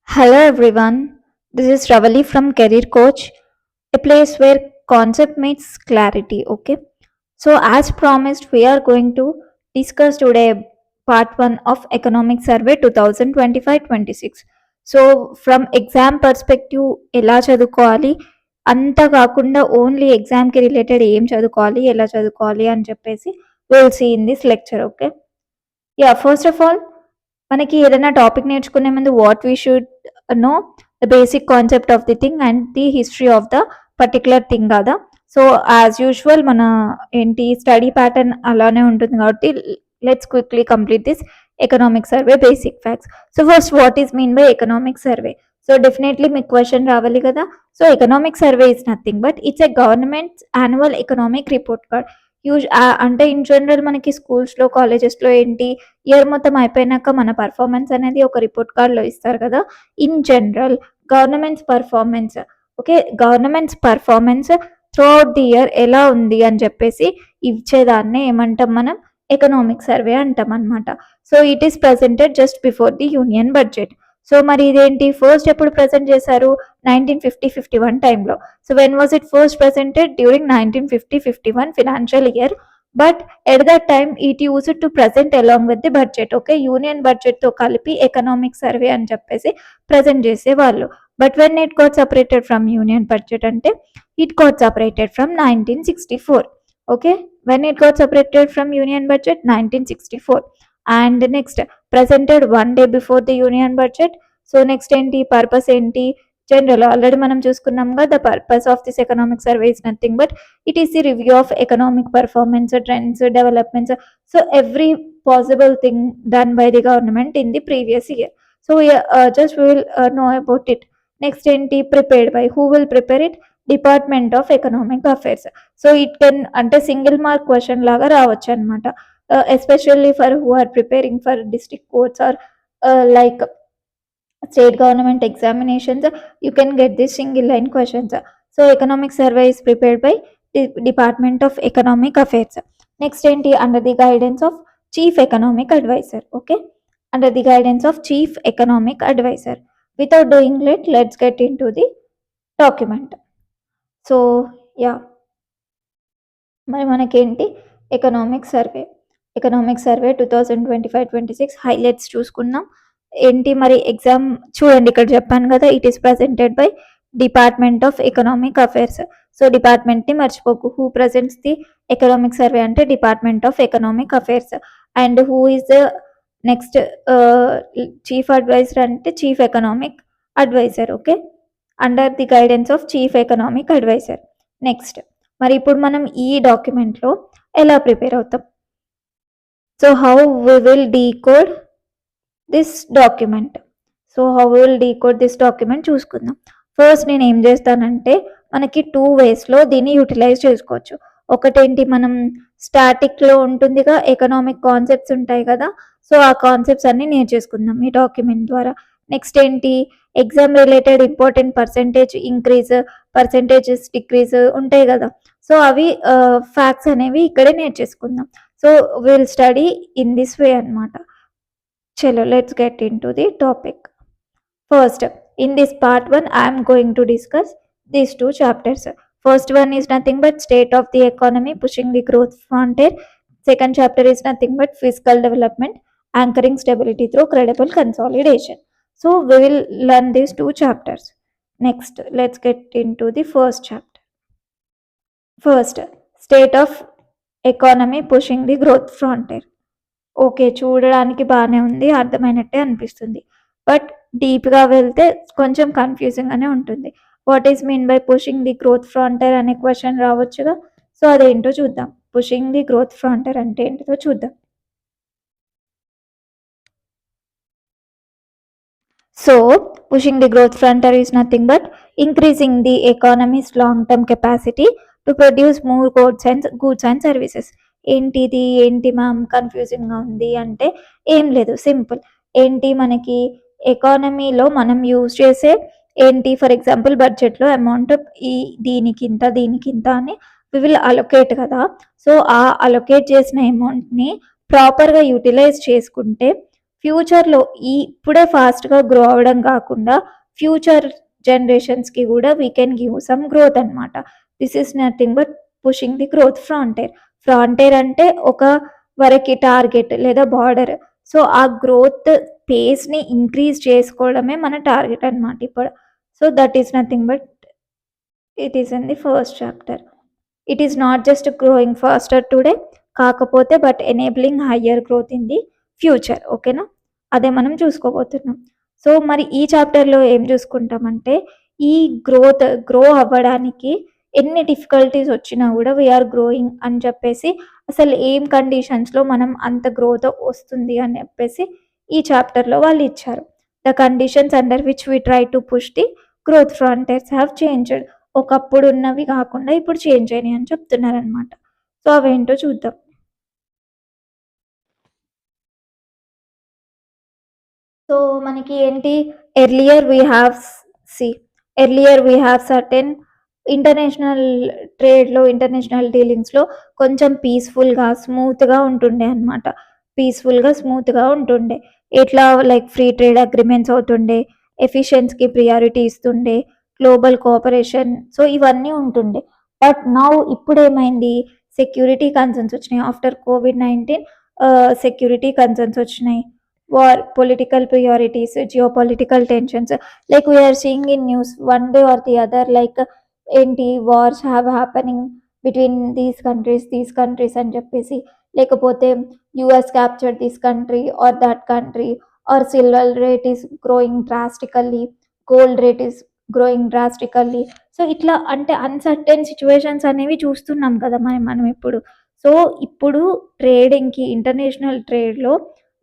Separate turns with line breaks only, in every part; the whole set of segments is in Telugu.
Hello everyone, this is Ravali from Career Coach, a place where concept meets clarity. Okay, so as promised, we are going to discuss today part 1 of Economic Survey 2025-26. So, from exam perspective, ఎలా చదువుకోవాలి అంత కాకుండా ఓన్లీ ఎగ్జామ్కి రిలేటెడ్ ఏం చదువుకోవాలి ఎలా చదువుకోవాలి అని చెప్పేసి will see in this lecture. Okay, ya first of all మనకి ఏదైనా టాపిక్ నేర్చుకునే ముందు what we should know the basic concept of the thing and the history of the particular thing కదా. సో యాజ్ యూజువల్ మన ఏంటి స్టడీ ప్యాటర్న్ అలానే ఉంటుంది కాబట్టి let's quickly complete this economic survey basic facts. So first what is mean by economic survey? So definitely మీకు క్వశ్చన్ రావాలి కదా. So economic survey is nothing but it's a government annual economic report card. అంటే ఇన్ జనరల్ మనకి స్కూల్స్లో కాలేజెస్లో ఏంటి ఇయర్ మొత్తం అయిపోయినాక మన పర్ఫార్మెన్స్ అనేది ఒక రిపోర్ట్ కార్డ్లో ఇస్తారు కదా. In general governments performance, okay, governments performance through out the year ఎలా ఉంది అని చెప్పేసి ఇచ్చేదాన్ని ఏమంటాం మనం? ఎకనామిక్ సర్వే అంటాం అనమాట. So it is presented just before the union budget. So మరి ఇదేంటి ఫస్ట్ ఎప్పుడు ప్రజెంట్ చేశారు? 1950-51 టైంలో. So when was it first presented? During 1950-51 financial year. But at that time it used to present along with the budget. Okay, union బడ్జెట్తో కలిపి ఎకనామిక్ సర్వే అని చెప్పేసి ప్రజెంట్ చేసేవాళ్ళు. But when it got separated from union budget అంటే it got separated from 1964. Okay, when it got separated from union budget 1964 and next presented 1 day before the union budget. So next ఏంటి పర్పస్ ఏంటి? జనరల్ ఆల్రెడీ మనం చూసుకున్నాం కదా, the purpose of this economic survey is nothing but it is the review of economic performance, trends, developments, so every possible thing done by the government in the previous year. So just will know about it. Next ఏంటి? Prepared by. Who will prepare it? Department of economic affairs. So it can అంటే సింగిల్ మార్క్ క్వశ్చన్ లాగా రావచ్చు అనమాట. Especially for who are preparing for district courts or like state government examinations, you can get this single line questions. So economic survey is prepared by the Department of Economic Affairs. Next enti under the guidance of Chief Economic Advisor. Okay, under the guidance of Chief Economic Advisor. Without doing it, let's get into the document. So yeah, మరి మనకేంటి ఎకనామిక్ సర్వే 2025-26 హైలైట్స్ చూసుకున్నాం. ఏంటి మరి ఎగ్జామ్ చూడండి, ఇక్కడ చెప్పాను కదా, it is presented by department of economic affairs. So డిపార్ట్మెంట్ని మర్చిపోకు. Who presents the economic survey అంటే department of economic affairs. And who is the next chief adviser అంటే chief economic adviser. Okay, under the guidance of chief economic adviser. Next మరి ఇప్పుడు మనం ఈ డాక్యుమెంట్లో ఎలా ప్రిపేర్ అవుతాం? So how we will decode this document? చూసుకుందాం. ఫస్ట్ నేను ఏం చేస్తానంటే మనకి 2 వేస్లో దీన్ని యూటిలైజ్ చేసుకోవచ్చు. ఒకటేంటి, మనం స్టాటిక్లో ఉంటుందిగా ఎకనామిక్ కాన్సెప్ట్స్ ఉంటాయి కదా, సో ఆ కాన్సెప్ట్స్ అన్నీ నేర్చేసుకుందాం ఈ డాక్యుమెంట్ ద్వారా. నెక్స్ట్ ఏంటి, exam related important percentage increase, percentages decrease ఉంటాయి కదా, సో అవి ఫ్యాక్ట్స్ అనేవి ఇక్కడే నేర్చేసుకుందాం. So will study in this way అనమాట. చలో let's get into the topic. First, in this part 1, I am going to discuss these 2 chapters. First one is nothing but state of the economy pushing the growth frontier. Second chapter is nothing but fiscal development anchoring stability through credible consolidation. So we will learn these 2 chapters. Next, let's get into the first chapter. First, state of economy pushing the growth frontier. Okay, చూడడానికి బాగానే ఉంది, అర్థమైనట్టే అనిపిస్తుంది. బట్ డీప్గా వెళ్తే కొంచెం కన్ఫ్యూజింగ్గానే ఉంటుంది. What is mean by pushing the growth frontier అనే క్వశ్చన్ రావచ్చుగా. సో అదేంటో చూద్దాం. పుషింగ్ ది గ్రోత్ ఫ్రంటియర్ అంటే ఏంటో చూద్దాం. So pushing the growth frontier is nothing but increasing the economy's long-term capacity to produce more goods and services. ఏంటి మ్యామ్ కన్ఫ్యూజింగ్గా ఉంది అంటే ఏం లేదు, సింపుల్. ఏంటి, మనకి ఎకానమీలో మనం యూజ్ చేసే ఏంటి, ఫర్ ఎగ్జాంపుల్ బడ్జెట్లో అమౌంట్ ఈ దీనికింత అని వి విల్ అలొకేట్ కదా. సో ఆ అలొకేట్ చేసిన అమౌంట్ని ప్రాపర్గా యూటిలైజ్ చేసుకుంటే ఫ్యూచర్‌లో ఇప్పుడే ఫాస్ట్‌గా గ్రో అవ్వడం కాకుండా ఫ్యూచర్ జనరేషన్స్‌కి కూడా we can give some growth అనమాట. This is nothing but pushing the growth frontier. Frontier అంటే ఒక వరకి టార్గెట్ లేదా బార్డర్. సో, ఆ గ్రోత్ పేస్‌ని ఇంక్రీజ్ చేసుకోవడమే మన టార్గెట్ అనమాట ఇప్పుడు. So, that is nothing but it is in the first chapter. It is not just growing faster today కాకపోతే but enabling higher growth in the future. ఓకేనా? అదే మనం చూసుకోబోతున్నాం. సో, మరి ఈ చాప్టర్‌లో ఏం చూసుకుంటామంటే, ఈ గ్రో అవ్వడానికి ఎన్ని డిఫికల్టీస్ వచ్చినా కూడా వీఆర్ గ్రోయింగ్ అని చెప్పేసి, అసలు ఏం కండిషన్స్‌లో మనం అంత గ్రోత్ వస్తుంది అని చెప్పేసి ఈ చాప్టర్‌లో వాళ్ళు ఇచ్చారు. The conditions under which we try to push the growth frontiers have changed. ఒకప్పుడు ఉన్నవి కాకుండా ఇప్పుడు చేంజ్ అయినాయి అని చెప్తున్నారనమాట. సో, అవేంటో చూద్దాం. సో, మనకి ఏంటి earlier we have see earlier we have certain international ట్రేడ్‌లో, ఇంటర్నేషనల్ డీలింగ్స్‌లో కొంచెం పీస్‌ఫుల్‌గా, స్మూత్‌గా ఉంటుండే అనమాట. పీస్‌ఫుల్‌గా, స్మూత్‌గా ఉంటుండే. ఎట్లా లైక్ ఫ్రీ ట్రేడ్ అగ్రీమెంట్స్ అవుతుండే, ఎఫిషియన్సీకి ప్రియారిటీ ఇస్తుండే, గ్లోబల్ కోఆపరేషన్ సో, ఇవన్నీ ఉంటుండే. బట్ నౌ ఇప్పుడేమైంది సెక్యూరిటీ కన్సర్న్స్ వచ్చినాయి. ఆఫ్టర్ కోవిడ్-19 సెక్యూరిటీ కన్సర్న్స్ వచ్చినాయి. War, political priorities, geopolitical tensions. Like we are seeing in news one day or the other, like ఏంటి wars have happening between these countries అని చెప్పేసి, లేకపోతే US capture this country or that country, or silver rate is growing drastically, gold rate is growing drastically. So ఇట్లా అంటే అన్సర్టెన్ సిచ్యువేషన్స్ అనేవి చూస్తున్నాం కదా మనం ఇప్పుడు. సో ఇప్పుడు ట్రేడింగ్కి ఇంటర్నేషనల్ ట్రేడ్లో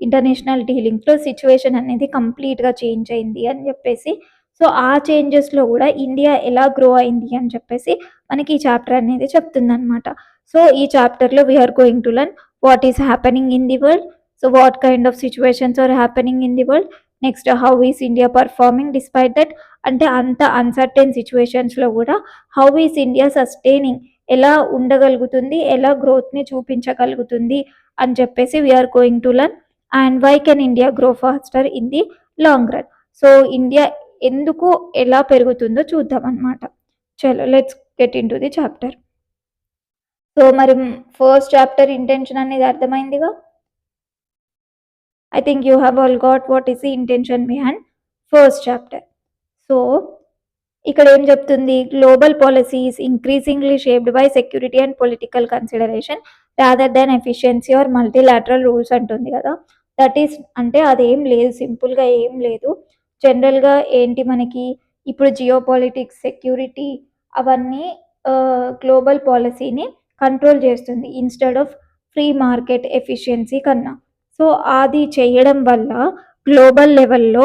ఇంటర్నేషనల్ డీలింగ్స్‌లో సిట్యుయేషన్ అనేది కంప్లీట్‌గా చేంజ్ అయింది అని చెప్పేసి, సో, ఆ చేంజెస్‌లో గూడా ఇండియా ఎలా గ్రో అయింది అని చెప్పేసి మనకి ఈ చాప్టర్ అనేది చెప్తుందనమాట. సో, ఈ చాప్టర్‌లో we are going to learn what is happening in the world. So, what kind of situations are happening in the world. Next how is India performing despite that, అంటే అంత అన్సర్టెన్ సిట్యుయేషన్స్‌లో గూడా హౌ ఈస్ ఇండియా సస్టైనింగ్, ఎలా ఉండగలుగుతుంది, ఎలా గ్రోత్‌ని చూపించగలుగుతుంది అని చెప్పేసి we are going to learn. And why can India grow faster in the long run. So India ఎందుకు ఎలా పెరుగుతుందో చూద్దాం అనమాట. చలో let's get into the chapter. So మరి ఫస్ట్ చాప్టర్ ఇంటెన్షన్ అనేది అర్థమైందిగా. I think you have all got what is the intention behind first chapter. So ఇక్కడ ఏం చెప్తుంది, global policy is increasingly shaped by security and political consideration rather than efficiency are multilateral rules అంటుంది కదా. దట్ ఈస్ అంటే అదేం లేదు, సింపుల్గా ఏం లేదు. జనరల్గా ఏంటి మనకి ఇప్పుడు జియో పాలిటిక్స్, సెక్యూరిటీ అవన్నీ గ్లోబల్ పాలసీని కంట్రోల్ చేస్తుంది instead of free market efficiency కన్నా. సో అది చేయడం వల్ల గ్లోబల్ లెవెల్లో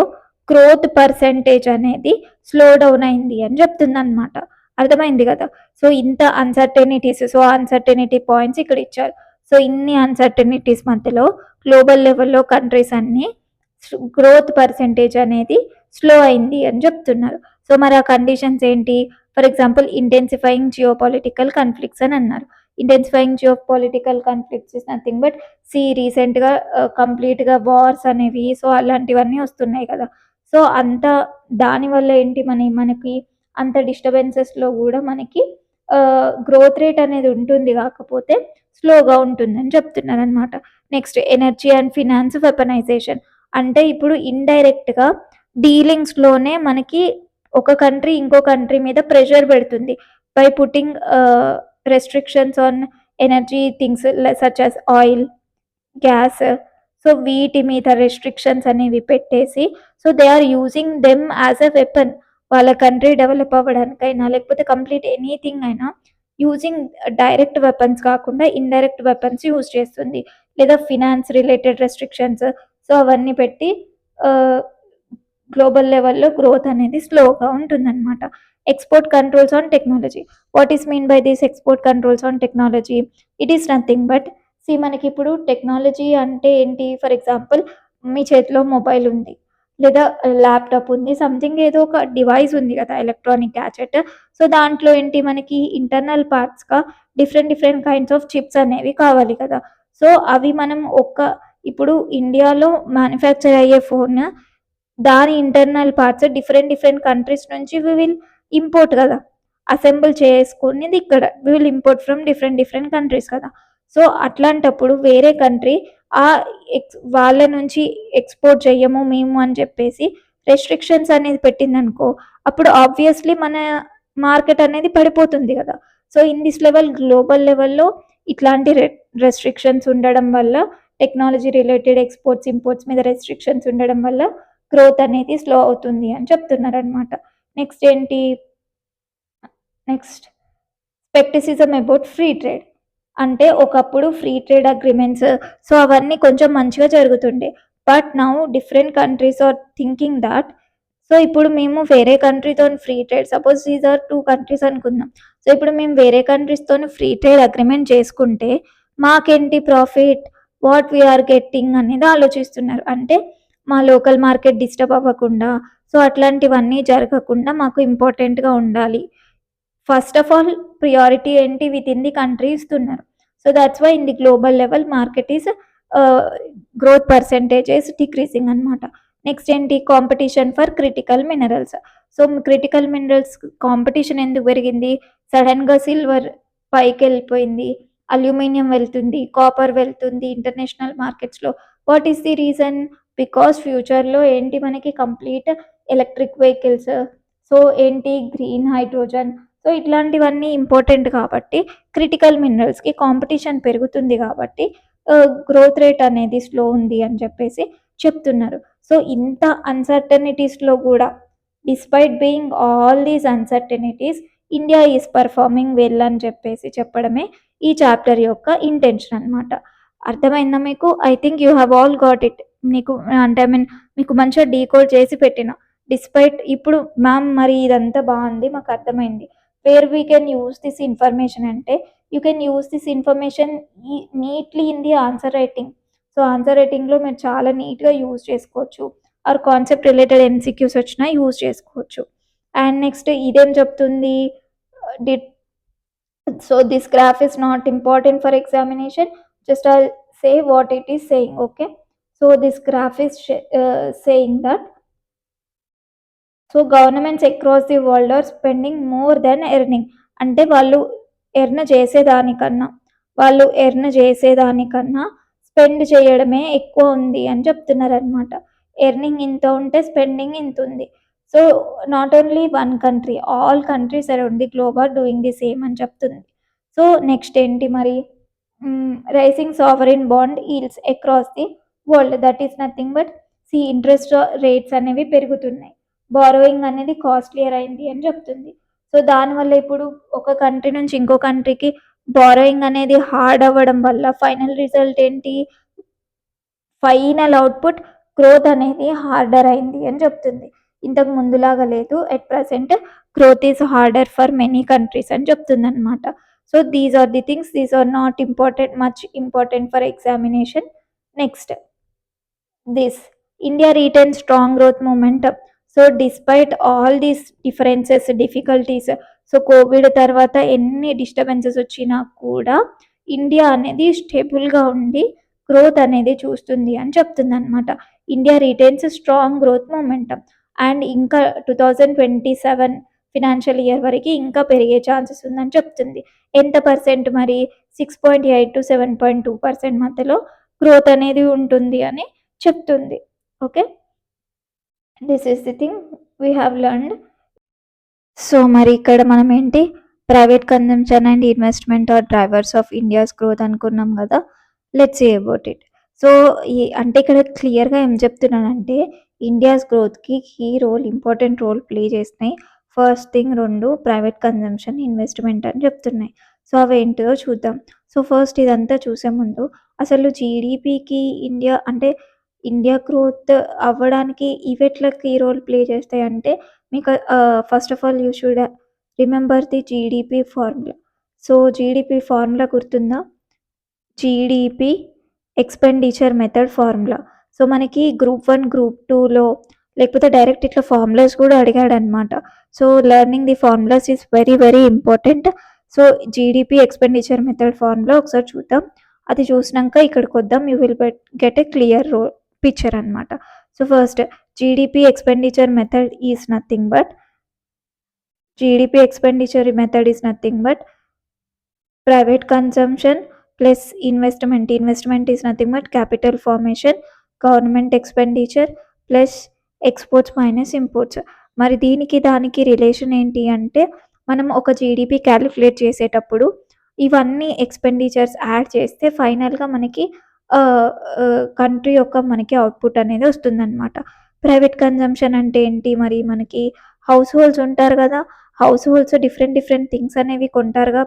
గ్రోత్ పర్సెంటేజ్ అనేది స్లో డౌన్ అయింది అని చెప్తుందనమాట. అర్థమైంది కదా. సో ఇంత అన్సర్టెనిటీస్, సో అన్సర్టెనిటీ పాయింట్స్ ఇక్కడ ఇచ్చారు. సో ఇన్ని అన్సర్టెనిటీస్ మధ్యలో గ్లోబల్ లెవెల్లో కంట్రీస్ అన్ని గ్రోత్ పర్సెంటేజ్ అనేది స్లో అయింది అని చెప్తున్నారు. సో మరి ఆ కండిషన్స్ ఏంటి, for example intensifying geo political conflicts అని అన్నారు. Intensifying geo political conflicts is nothing but రీసెంట్గా కంప్లీట్గా వార్స్ అనేవి సో అలాంటివన్నీ వస్తున్నాయి కదా. సో అంత దానివల్ల ఏంటి మనకి అంత డిస్టర్బెన్సెస్లో కూడా మనకి గ్రోత్ రేట్ అనేది ఉంటుంది, కాకపోతే స్లోగా ఉంటుందని చెప్తున్నారు అనమాట. Next energy and finance weaponisation, అంటే ఇప్పుడు ఇండైరెక్ట్గా డీలింగ్స్లోనే మనకి ఒక కంట్రీ ఇంకో కంట్రీ మీద ప్రెషర్ పెడుతుంది by putting restrictions on energy things such as oil, gas. So వీటి మీద రెస్ట్రిక్షన్స్ అనేవి పెట్టేసి, so they are using them as a weapon. వాళ్ళ కంట్రీ డెవలప్ అవ్వడానికైనా లేకపోతే కంప్లీట్ ఎనీథింగ్ అయినా యూజింగ్ డైరెక్ట్ వెపన్స్ కాకుండా ఇండైరెక్ట్ వెపన్స్ యూజ్ చేస్తుంది, లేదా ఫినాన్స్ రిలేటెడ్ రెస్ట్రిక్షన్స్. సో అవన్నీ పెట్టి గ్లోబల్ లెవెల్లో గ్రోత్ అనేది స్లోగా ఉంటుందన్నమాట. Export controls on technology, what is mean by this export controls on technology? It is nothing but మనకి ఇప్పుడు టెక్నాలజీ అంటే ఏంటి, ఫర్ ఎగ్జాంపుల్ మీ చేతిలో మొబైల్ ఉంది, లేదా ల్యాప్టాప్ ఉంది, సంథింగ్ ఏదో ఒక డివైస్ ఉంది కదా, ఎలక్ట్రానిక్ గ్యాజెట్. సో దాంట్లో ఏంటి మనకి ఇంటర్నల్ పార్ట్స్గా different different kinds of chips అనేవి కావాలి కదా. సో అవి మనం ఇప్పుడు ఇండియాలో మ్యానుఫ్యాక్చర్ అయ్యే ఫోన్ దాని internal parts different different countries నుంచి వి విల్ ఇంపోర్ట్ కదా, అసెంబుల్ చేసుకునేది ఇక్కడ we will import from different different countries కదా. సో అట్లాంటప్పుడు వేరే కంట్రీ ఆ వాళ్ళ నుంచి ఎక్స్పోర్ట్ చెయ్యము మేము అని చెప్పేసి రెస్ట్రిక్షన్స్ అనేది పెట్టిందనుకో, అప్పుడు ఆబ్వియస్లీ మన మార్కెట్ అనేది పడిపోతుంది కదా. So in this level global లెవెల్లో ఇట్లాంటి రెస్ట్రిక్షన్స్ ఉండడం వల్ల, టెక్నాలజీ రిలేటెడ్ ఎక్స్పోర్ట్స్ ఇంపోర్ట్స్ మీద రెస్ట్రిక్షన్స్ ఉండడం వల్ల గ్రోత్ అనేది స్లో అవుతుంది అని చెప్తున్నారనమాట. నెక్స్ట్ ఏంటి, next skepticism about free trade. అంటే ఒకప్పుడు ఫ్రీ ట్రేడ్ అగ్రిమెంట్స్ సో అవన్నీ కొంచెం మంచిగా జరుగుతుండే. But now different countries are thinking that so ఇప్పుడు మేము వేరే కంట్రీతో free trade, suppose these are 2 countries అనుకుందాం. సో ఇప్పుడు మేము వేరే కంట్రీస్తో ఫ్రీ ట్రేడ్ అగ్రిమెంట్ చేసుకుంటే మాకేంటి ప్రాఫిట్, వాట్ వీఆర్ గెట్టింగ్ అనేది ఆలోచిస్తున్నారు. అంటే మా లోకల్ మార్కెట్ డిస్టర్బ్ అవ్వకుండా, సో అట్లాంటివన్నీ జరగకుండా మాకు ఇంపార్టెంట్గా ఉండాలి. ఫస్ట్ ఆఫ్ ఆల్ ప్రియారిటీ ఏంటి విత్ ఇన్ ది కంట్రీ ఇస్తున్నారు. So that's why in the global level market is growth percentage is decreasing అనమాట. నెక్స్ట్ ఏంటి, competition for critical minerals. So critical minerals competition ఎందుకు పెరిగింది, సడన్గా సిల్వర్ పైకి వెళ్ళిపోయింది, అల్యూమినియం వెళ్తుంది, కాపర్ వెళ్తుంది ఇంటర్నేషనల్ మార్కెట్స్లో. What is the reason, because ఫ్యూచర్లో ఏంటి మనకి కంప్లీట్ ఎలక్ట్రిక్ వెహికల్స్, సో ఏంటి గ్రీన్ హైడ్రోజన్, సో ఇట్లాంటివన్నీ ఇంపార్టెంట్ కాబట్టి క్రిటికల్ మినరల్స్కి కాంపిటీషన్ పెరుగుతుంది కాబట్టి గ్రోత్ రేట్ అనేది స్లో ఉంది అని చెప్పేసి చెప్తున్నారు. సో ఇంత అన్సర్టనిటీస్లో కూడా despite being all these uncertainties India is performing well అని చెప్పేసి చెప్పడమే ఈ చాప్టర్ యొక్క ఇంటెన్షన్ అనమాట. అర్థమైందా మీకు? I think you have all got it. మీకు అంటే ఐ మీన్ మీకు మంచిగా డీకోడ్ చేసి పెట్టిన. డిస్పైట్ ఇప్పుడు మ్యామ్ మరి ఇదంతా బాగుంది మాకు అర్థమైంది, where we can use this information అంటే you can use this information neatly in the answer writing. So answer రైటింగ్లో మీరు చాలా నీట్గా యూజ్ చేసుకోవచ్చు, ఆర్ కాన్సెప్ట్ రిలేటెడ్ ఎంసీక్యూస్ వచ్చినా యూజ్ చేసుకోవచ్చు. అండ్ నెక్స్ట్ ఇదేం చెప్తుంది, డిట్ so this graph is not important for examination, just I'll say what it is saying. Okay, so this graph is saying that so governments across the world are spending more than earning. అంటే వాళ్ళు ఎర్న్ చేసేదానికన్నా స్పెండ్ చేయడమే ఎక్కువ ఉంది అని చెప్తున్నారు అనమాట. ఎర్నింగ్ ఇంత ఉంటే స్పెండింగ్ ఇంత ఉంది. So not only one country, all countries around the globe are doing the same అని చెప్తుంది. సో నెక్స్ట్ ఏంటి మరి, rising sovereign bond yields across the world, that is nothing but interest rates అనేవి పెరుగుతున్నాయి, బారోయింగ్ అనేది కాస్ట్లియర్ అయింది అని చెప్తుంది. సో దానివల్ల ఇప్పుడు ఒక కంట్రీ నుంచి ఇంకో కంట్రీకి బారోయింగ్ అనేది హార్డ్ అవ్వడం వల్ల ఫైనల్ రిజల్ట్ ఏంటి, ఫైనల్ అవుట్పుట్ గ్రోత్ అనేది హార్డర్ అయింది అని చెప్తుంది. ఇంతకు ముందులాగా లేదు, at present growth is harder for many countries అని చెప్తుంది అనమాట. So these are the things, these are not important, much important for examination. Next this India retain strong growth momentum. So despite all these differences difficulties, so COVID తర్వాత ఎన్ని డిస్టర్బెన్సెస్ వచ్చినా కూడా ఇండియా అనేది స్టేబుల్గా ఉండి గ్రోత్ అనేది చూస్తుంది అని చెప్తుంది అనమాట. India retains strong growth momentum and ఇంకా 2027 ఫినాన్షియల్ ఇయర్ వరకు ఇంకా పెరిగే ఛాన్సెస్ ఉందని చెప్తుంది. ఎంత పర్సెంట్ మరి, 6.8 to 7.2% మధ్యలో గ్రోత్ అనేది ఉంటుంది అని చెప్తుంది. Okay, this is the thing we have learned. So మరి ఇక్కడ మనం ఏంటి, private consumption and investment are drivers of India's growth అనుకున్నాం కదా. Let's see about it. So అంటే ఇక్కడ క్లియర్గా ఏం చెప్తున్నానంటే ఇండియాస్ గ్రోత్కి key role, important role play చేస్తున్నాయి. First thing 2 private consumption, investment అని చెప్తున్నాయి. సో అవి ఏంటిదో చూద్దాం. సో ఫస్ట్ ఇదంతా చూసే ముందు అసలు జీడిపికి ఇండియా గ్రోత్ అవ్వడానికి ఇవి ఎట్లా కీ రోల్ ప్లే చేస్తాయి అంటే, మీకు first of all you should remember the GDP formula. So GDP formula గుర్తుందా, GDP expenditure method formula. So మనకి గ్రూప్ 1 గ్రూప్ 2లో లేకపోతే డైరెక్ట్ ఇట్లా ఫార్ములాస్ కూడా అడిగాడు అనమాట. So learning the formulas is very very important. So GDP expenditure method formula ఒకసారి చూద్దాం. అది చూసినాక ఇక్కడికొద్దాం. You will get a clear picture అనమాట. So first GDP expenditure method is nothing but GDP expenditure method is nothing but private consumption plus investment. Investment is nothing but capital formation, government expenditure plus exports minus imports. మరి దీనికి దానికి రిలేషన్ ఏంటి అంటే, మనం ఒక జీడీపీ క్యాలిక్యులేట్ చేసేటప్పుడు ఇవన్నీ ఎక్స్‌పెండిచర్స్ యాడ్ చేస్తే ఫైనల్‌గా మనకి కంట్రీ యొక్క మనకి అవుట్‌పుట్ అనేది వస్తుందనమాట. ప్రైవేట్ కన్జంప్షన్ అంటే ఏంటి, మరి మనకి హౌస్ హోల్డ్స్ ఉంటారు కదా! House holds different different things అనేవి కొంటారుగా.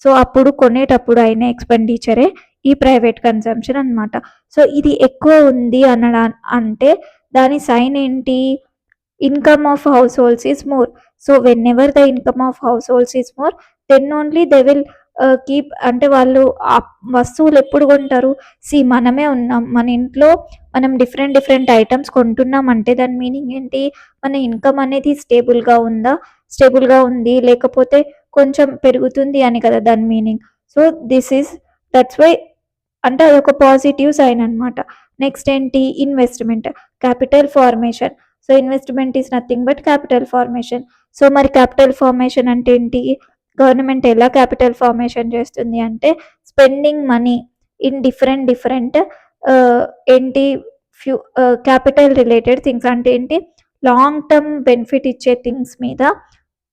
సో అప్పుడు కొనేటప్పుడు అయిన ఎక్స్‌పెండిచరే ఈ ప్రైవేట్ కన్జంప్షన్ అనమాట. సో ఇది ఎక్కువ ఉంది అంటే దాని సైన్ ఏంటి? Income of households is more. So whenever the income of households is more, then only they will keep, అంటే వాళ్ళు ఆ వస్తువులు ఎప్పుడు కొంటారు? మనమే ఉన్నాం. మన ఇంట్లో మనం డిఫరెంట్ డిఫరెంట్ ఐటెమ్స్ కొంటున్నామంటే దాని మీనింగ్ ఏంటి? మన ఇన్‌కమ్ అనేది స్టేబుల్‌గా ఉంది, లేకపోతే కొంచెం పెరుగుతుంది అని కదా దాని మీనింగ్. సో దట్స్ వై, అంటే అదొక పాజిటివ్ సైన్ అనమాట. నెక్స్ట్ ఏంటి? Investment, capital formation. So investment is nothing but capital formation. So మరి క్యాపిటల్ ఫార్మేషన్ అంటే ఏంటి? గవర్నమెంట్ ఎలా క్యాపిటల్ ఫార్మేషన్ చేస్తుంది అంటే, స్పెండింగ్ మనీ ఇన్ డిఫరెంట్ ఏంటి క్యాపిటల్ రిలేటెడ్ థింగ్స్. అంటే ఏంటి? లాంగ్ టర్మ్ బెనిఫిట్ ఇచ్చే థింగ్స్ మీద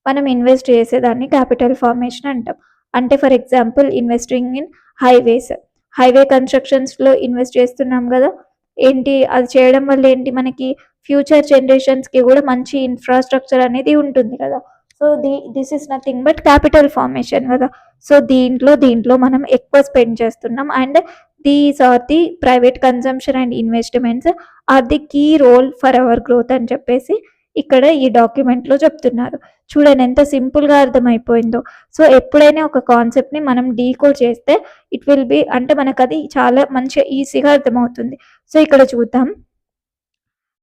మనం ఇన్వెస్ట్ చేసేదాన్ని క్యాపిటల్ ఫార్మేషన్ అంటాం. అంటే for example investing in highway కన్స్ట్రక్షన్స్‌లో ఇన్వెస్ట్ చేస్తున్నాం కదా! ఏంటి అది చేయడం వల్ల ఏంటి, మనకి ఫ్యూచర్ జనరేషన్స్‌కి కూడా మంచి ఇన్‌ఫ్రాస్ట్రక్చర్ అనేది ఉంటుంది కదా! So this is nothing but capital formation కదా! సో దీంట్లో మనం ఎక్కువ స్పెండ్ చేస్తున్నాం. And these are the private consumption and investments are the key role for our growth అని చెప్పేసి ఇక్కడ ఈ డాక్యుమెంట్‌లో చెప్తున్నారు. చూడండి ఎంత సింపుల్‌గా అర్థమైపోయిందో. సో ఎప్పుడైనా ఒక కాన్సెప్ట్‌ని మనం డీకోడ్ చేస్తే ఇట్ విల్ బి, అంటే మనకది చాలా మంచిగా ఈజీగా అర్థమవుతుంది. సో ఇక్కడ చూద్దాం.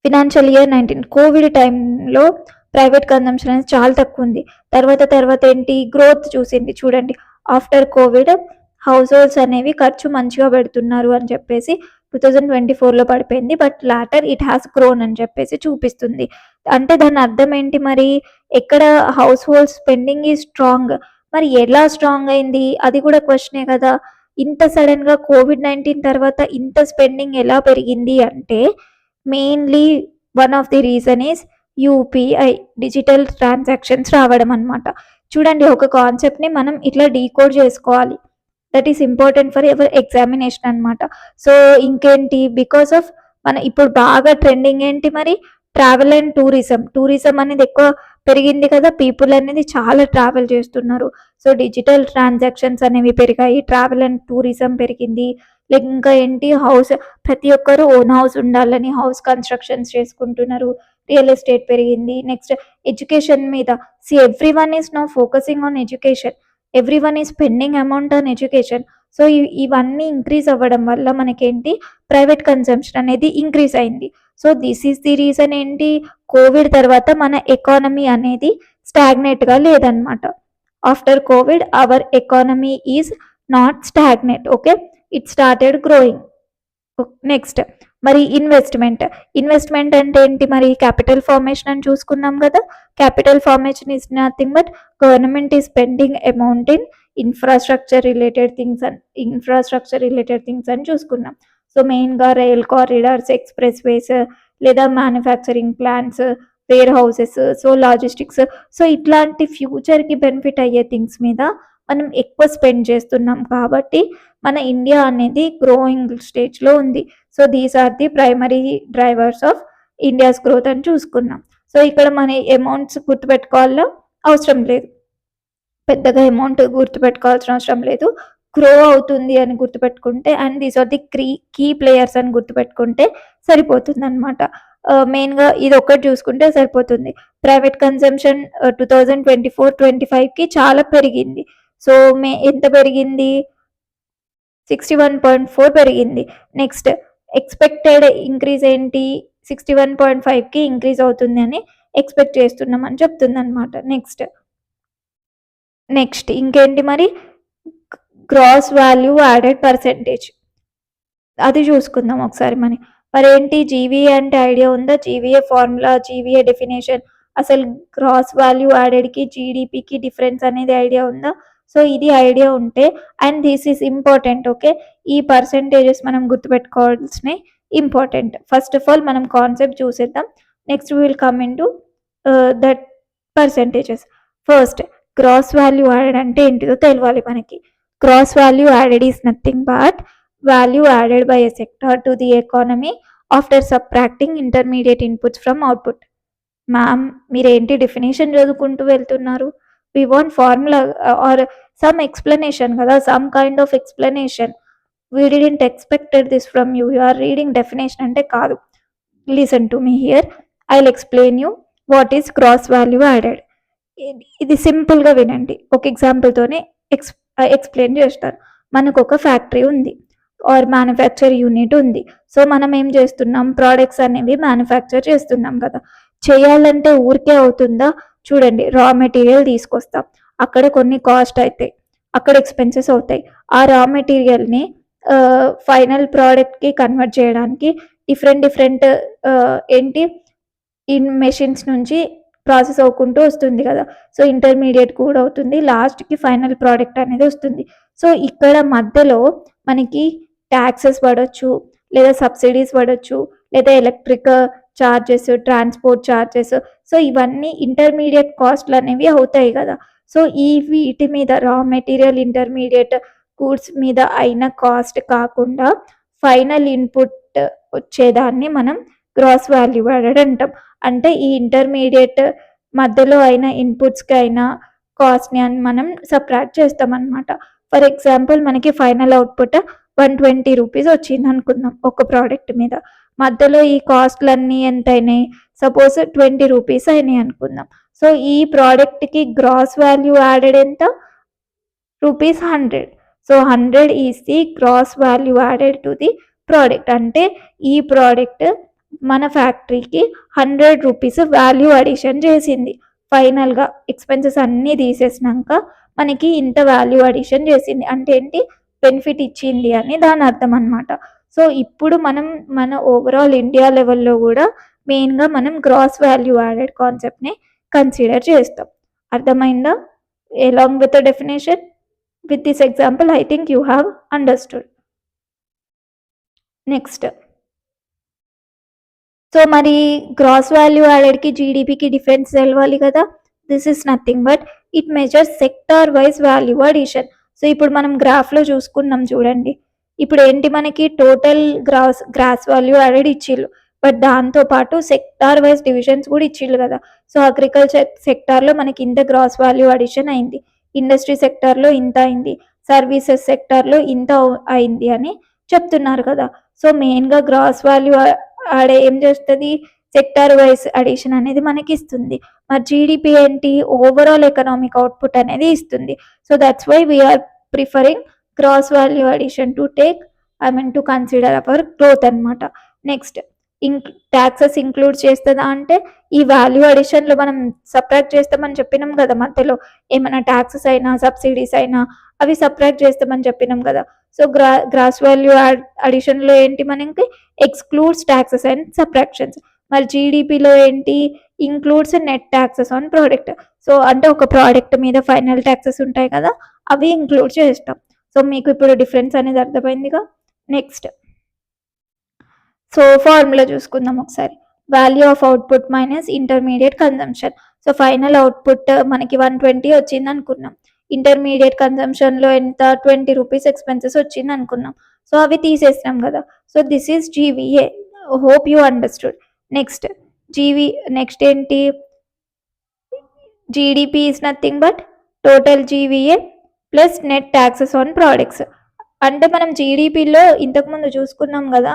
ఫినాన్షియల్ ఇయర్ 19 కోవిడ్ టైంలో ప్రైవేట్ కన్జంప్షన్ అనేది చాలా తక్కువ ఉంది. తర్వాత ఏంటి? గ్రోత్ చూసింది. చూడండి, ఆఫ్టర్ కోవిడ్ హౌస్ హోల్డ్స్ అనేవి ఖర్చు మంచిగా పెడుతున్నారు అని చెప్పేసి 2024లో పడిపోయింది. But later it has grown అని చెప్పేసి చూపిస్తుంది. అంటే దాని అర్థం ఏంటి మరి? ఎక్కడ household spending is strong. మరి ఎలా స్ట్రాంగ్ అయింది? అది కూడా క్వశ్చనే కదా! ఇంత సడన్‌గా కోవిడ్-19 తర్వాత ఇంత స్పెండింగ్ ఎలా పెరిగింది అంటే, mainly one of the reason is UPI, digital transactions రావడం అనమాట. చూడండి, ఒక కాన్సెప్ట్‌ని మనం ఇట్లా డీకోడ్ చేసుకోవాలి. That is important for ever examination అనమాట. సో ఇంకేంటి, బికాస్ ఆఫ్ మన ఇప్పుడు బాగా ట్రెండింగ్ ఏంటి మరి? Travel and tourism. టూరిజం అనేది ఎక్కువ పెరిగింది కదా! పీపుల్ అనేది చాలా ట్రావెల్ చేస్తున్నారు. సో డిజిటల్ ట్రాన్సాక్షన్స్ అనేవి పెరిగాయి. ట్రావెల్ అండ్ టూరిజం పెరిగింది. లైక్ ఇంకా ఏంటి, ప్రతి ఒక్కరు ఓన్ హౌస్ ఉండాలని హౌస్ కన్స్ట్రక్షన్స్ చేసుకుంటున్నారు. రియల్ ఎస్టేట్ పెరిగింది. నెక్స్ట్ ఎడ్యుకేషన్ మీద. Everyone is now focusing on education. Everyone is spending amount on education. So ఇవన్నీ ఇంక్రీజ్ అవ్వడం వల్ల మనకేంటి, ప్రైవేట్ కన్సంప్షన్ అనేది ఇంక్రీజ్ అయింది. So this is the reason ఏంటి, కోవిడ్ తర్వాత మన ఎకానమీ అనేది స్టాగ్నేట్‌గా లేదనమాట. After Covid our economy is not stagnate. Okay, it started growing. Next మరి ఇన్వెస్ట్మెంట్ అంటే ఏంటి మరి? క్యాపిటల్ ఫార్మేషన్ అని చూసుకున్నాం కదా! Capital formation is nothing but government is spending amount in infrastructure related things అని చూసుకున్నాం. సో మెయిన్‌గా రైల్ కారిడార్స్, ఎక్స్‌ప్రెస్ వేస్, లేదా manufacturing plants, warehouses, so logistics. So ఇట్లాంటి ఫ్యూచర్‌కి బెనిఫిట్ అయ్యే థింగ్స్ మీద మనం ఎక్కువ స్పెండ్ చేస్తున్నాం కాబట్టి మన ఇండియా అనేది గ్రోయింగ్ స్టేజ్‌లో ఉంది. So these are the primary drivers of India's growth అని చూసుకున్నాం. సో ఇక్కడ మన అమౌంట్స్ గుర్తుపెట్టుకోవాలా? అవసరం లేదు. పెద్దగా అమౌంట్ గుర్తుపెట్టుకోవాల్సిన అవసరం లేదు. గ్రో అవుతుంది అని గుర్తుపెట్టుకుంటే, and these are the key players అని గుర్తుపెట్టుకుంటే సరిపోతుందనమాట. మెయిన్‌గా ఇదొక్కటి చూసుకుంటే సరిపోతుంది. ప్రైవేట్ కన్జంప్షన్ 2024-25కి చాలా పెరిగింది. సో ఎంత పెరిగింది? 61.4 పెరిగింది. నెక్స్ట్ ఎక్స్‌పెక్టెడ్ ఇంక్రీజ్ ఏంటి? 61.5కి ఇంక్రీజ్ అవుతుంది అని ఎక్స్‌పెక్ట్ చేస్తున్నామని చెప్తుందనమాట. నెక్స్ట్ ఇంకేంటి మరి? గ్రాస్ వాల్యూ యాడెడ్ పర్సెంటేజ్ అది చూసుకుందాం ఒకసారి మరేంటి జీవీఏ అంటే ఐడియా ఉందా? జీవీఏ ఫార్ములా, జీవీఏ డెఫినేషన్, అసలు గ్రాస్ వాల్యూ యాడెడ్కి జీడిపికి డిఫరెన్స్ అనేది ఐడియా ఉందా? సో ఇది ఐడియా ఉంటే, and this is important, okay, ఈ పర్సెంటేజెస్ మనం గుర్తుపెట్టుకోవాల్సినవి ఇంపార్టెంట్. ఫస్ట్ ఆఫ్ ఆల్ మనం కాన్సెప్ట్ చూసేద్దాం, next will come into that percentages. First gross value added అంటే ఏంటిదో తెలియాలి మనకి. Gross value added is nothing but value added by a sector to the economy after subtracting intermediate inputs from output. Ma'am మీరేంటి డెఫినేషన్ చదువుకుంటూ వెళ్తున్నారు? We want formula or some explanation కదా, some kind of explanation. We didn't expected this from you. You are reading definition అంటే కాదు. Listen to me here, I will explain you what is gross value added. ఇది సింపుల్గా వినండి, ఒక ఎగ్జాంపుల్తోనే ఎక్స్ప్లెయిన్ చేస్తారు. మనకు ఒక ఫ్యాక్టరీ ఉంది ఆర్ మ్యానుఫ్యాక్చర్ యూనిట్ ఉంది. సో మనం ఏం చేస్తున్నాం, ప్రోడక్ట్స్ అనేవి మ్యానుఫ్యాక్చర్ చేస్తున్నాం కదా. చేయాలంటే ఊరికే అవుతుందా? చూడండి, రా మెటీరియల్ తీసుకొస్తాం, అక్కడ కొన్ని కాస్ట్ అవుతాయి, అక్కడ ఎక్స్పెన్సెస్ అవుతాయి. ఆ రా మెటీరియల్ని ఫైనల్ ప్రోడక్ట్కి కన్వర్ట్ చేయడానికి డిఫరెంట్ ఏంటి ఇన్ మెషిన్స్ నుంచి ప్రాసెస్ అవ్వుకుంటూ వస్తుంది కదా. సో ఇంటర్మీడియట్ కూడా అవుతుంది, లాస్ట్కి ఫైనల్ ప్రోడక్ట్ అనేది వస్తుంది. సో ఇక్కడ మధ్యలో మనకి ట్యాక్సెస్ పడవచ్చు, లేదా సబ్సిడీస్ పడవచ్చు, లేదా electric charges, transport charges. So ఇవన్నీ ఇంటర్మీడియట్ కాస్ట్లు అనేవి అవుతాయి కదా. సో వీటి మీద రా మెటీరియల్ ఇంటర్మీడియట్ గూడ్స్ మీద అయిన కాస్ట్ కాకుండా ఫైనల్ ఇన్పుట్ వచ్చేదాన్ని మనం గ్రాస్ వాల్యూ యాడెడ్ అంటాం. అంటే ఈ ఇంటర్మీడియట్ మధ్యలో అయిన ఇన్పుట్స్కి అయిన కాస్ట్ని అని మనం సపరేట్ చేస్తాం అనమాట. ఫర్ ఎగ్జాంపుల్ మనకి ఫైనల్ అవుట్పుట్ 120 రూపీస్ వచ్చింది అనుకుందాం ఒక ప్రోడక్ట్ మీద. మధ్యలో ఈ కాస్ట్లన్నీ ఎంత అయినాయి, సపోజ్ 20 రూపీస్ అయినాయి అనుకుందాం. సో ఈ ప్రోడక్ట్కి గ్రాస్ వాల్యూ యాడెడ్ ఎంత, ₹100. So 100 is the gross value added to the product. అంటే ఈ ప్రోడక్ట్ మన ఫ్యాక్టరీకి 100 రూపీస్ వాల్యూ అడిషన్ చేసింది. ఫైనల్గా ఎక్స్పెన్సెస్ అన్నీ తీసేసినాక మనకి ఇంత వాల్యూ అడిషన్ చేసింది అంటే ఏంటి, బెనిఫిట్ ఇచ్చింది అని దాని అర్థం అనమాట. సో ఇప్పుడు మనం మన ఓవరాల్ ఇండియా లెవెల్లో కూడా మెయిన్గా మనం గ్రాస్ వాల్యూ యాడెడ్ కాన్సెప్ట్ని కన్సిడర్ చేస్తాం. అర్థమైందా? Along with the definition, with this example I think you have understood. Next, so మరి గ్రాస్ వాల్యూ యాడెడ్కి జీడిపికి డిఫరెన్స్ తెలవాలి కదా. This is nothing but it measures sector wise value addition. So ఇప్పుడు మనం గ్రాఫ్లో చూసుకున్నాం చూడండి, ఇప్పుడు ఏంటి మనకి టోటల్ గ్రాస్ వాల్యూ యాడెడ్ ఇచ్చిళ్ళు, బట్ దాంతోపాటు సెక్టార్ వైజ్ డివిజన్స్ కూడా ఇచ్చిళ్ళు కదా. సో అగ్రికల్చర్ సెక్టార్లో మనకి ఇంత గ్రాస్ వాల్యూ అడిషన్ అయింది, ఇండస్ట్రీ సెక్టార్లో ఇంత అయింది, సర్వీసెస్ సెక్టార్లో ఇంత అయింది అని చెప్తున్నారు కదా. సో మెయిన్గా గ్రాస్ వాల్యూ ఆడ ఏం చేస్తుంది, సెక్టార్ వైజ్ అడిషన్ అనేది మనకి ఇస్తుంది. మరి జీడిపి ఏంటి, ఓవరాల్ ఎకనామిక్ అవుట్పుట్ అనేది ఇస్తుంది. So that's why we're preferring gross value addition to to consider our growth అనమాట. నెక్స్ట్, ట్యాక్సెస్ ఇంక్లూడ్ చేస్తుందా అంటే ఈ వాల్యూ అడిషన్లో మనం సపరేట్ చేస్తామని చెప్పినాం కదా, మధ్యలో ఏమైనా ట్యాక్సెస్ అయినా సబ్సిడీస్ అయినా అవి సపరేట్ చేస్తామని చెప్పినాం కదా. సో గ్రాస్ వాల్యూ అడిషన్లో ఏంటి మనకి ఎక్స్క్లూడ్స్ ట్యాక్సెస్ అండ్ సబ్ట్రాక్షన్స్. మరి జీడిపిలో ఏంటి, includes net taxes on product. So అంటే ఒక ప్రోడక్ట్ మీద ఫైనల్ ట్యాక్సెస్ ఉంటాయి కదా, అవి ఇంక్లూడ్ చేస్తాం. సో మీకు ఇప్పుడు డిఫరెన్స్ అనేది అర్థమైందిగా. నెక్స్ట్, సో ఫార్ములా చూసుకుందాం ఒకసారి. Value of output minus intermediate consumption. So final output మనకి 120 వచ్చింది అనుకున్నాం, ఇంటర్మీడియట్ కన్జంప్షన్లో ఎంత 20 రూపీస్ ఎక్స్పెన్సెస్ వచ్చింది అనుకున్నాం. సో అవి తీసేసినాం కదా. So this is GVA. Hope you understood. Next next ఏంటి, GDP is nothing but total GVA plus net taxes on products. అంటే మనం జీడిపిలో ఇంతకుముందు చూసుకున్నాం కదా,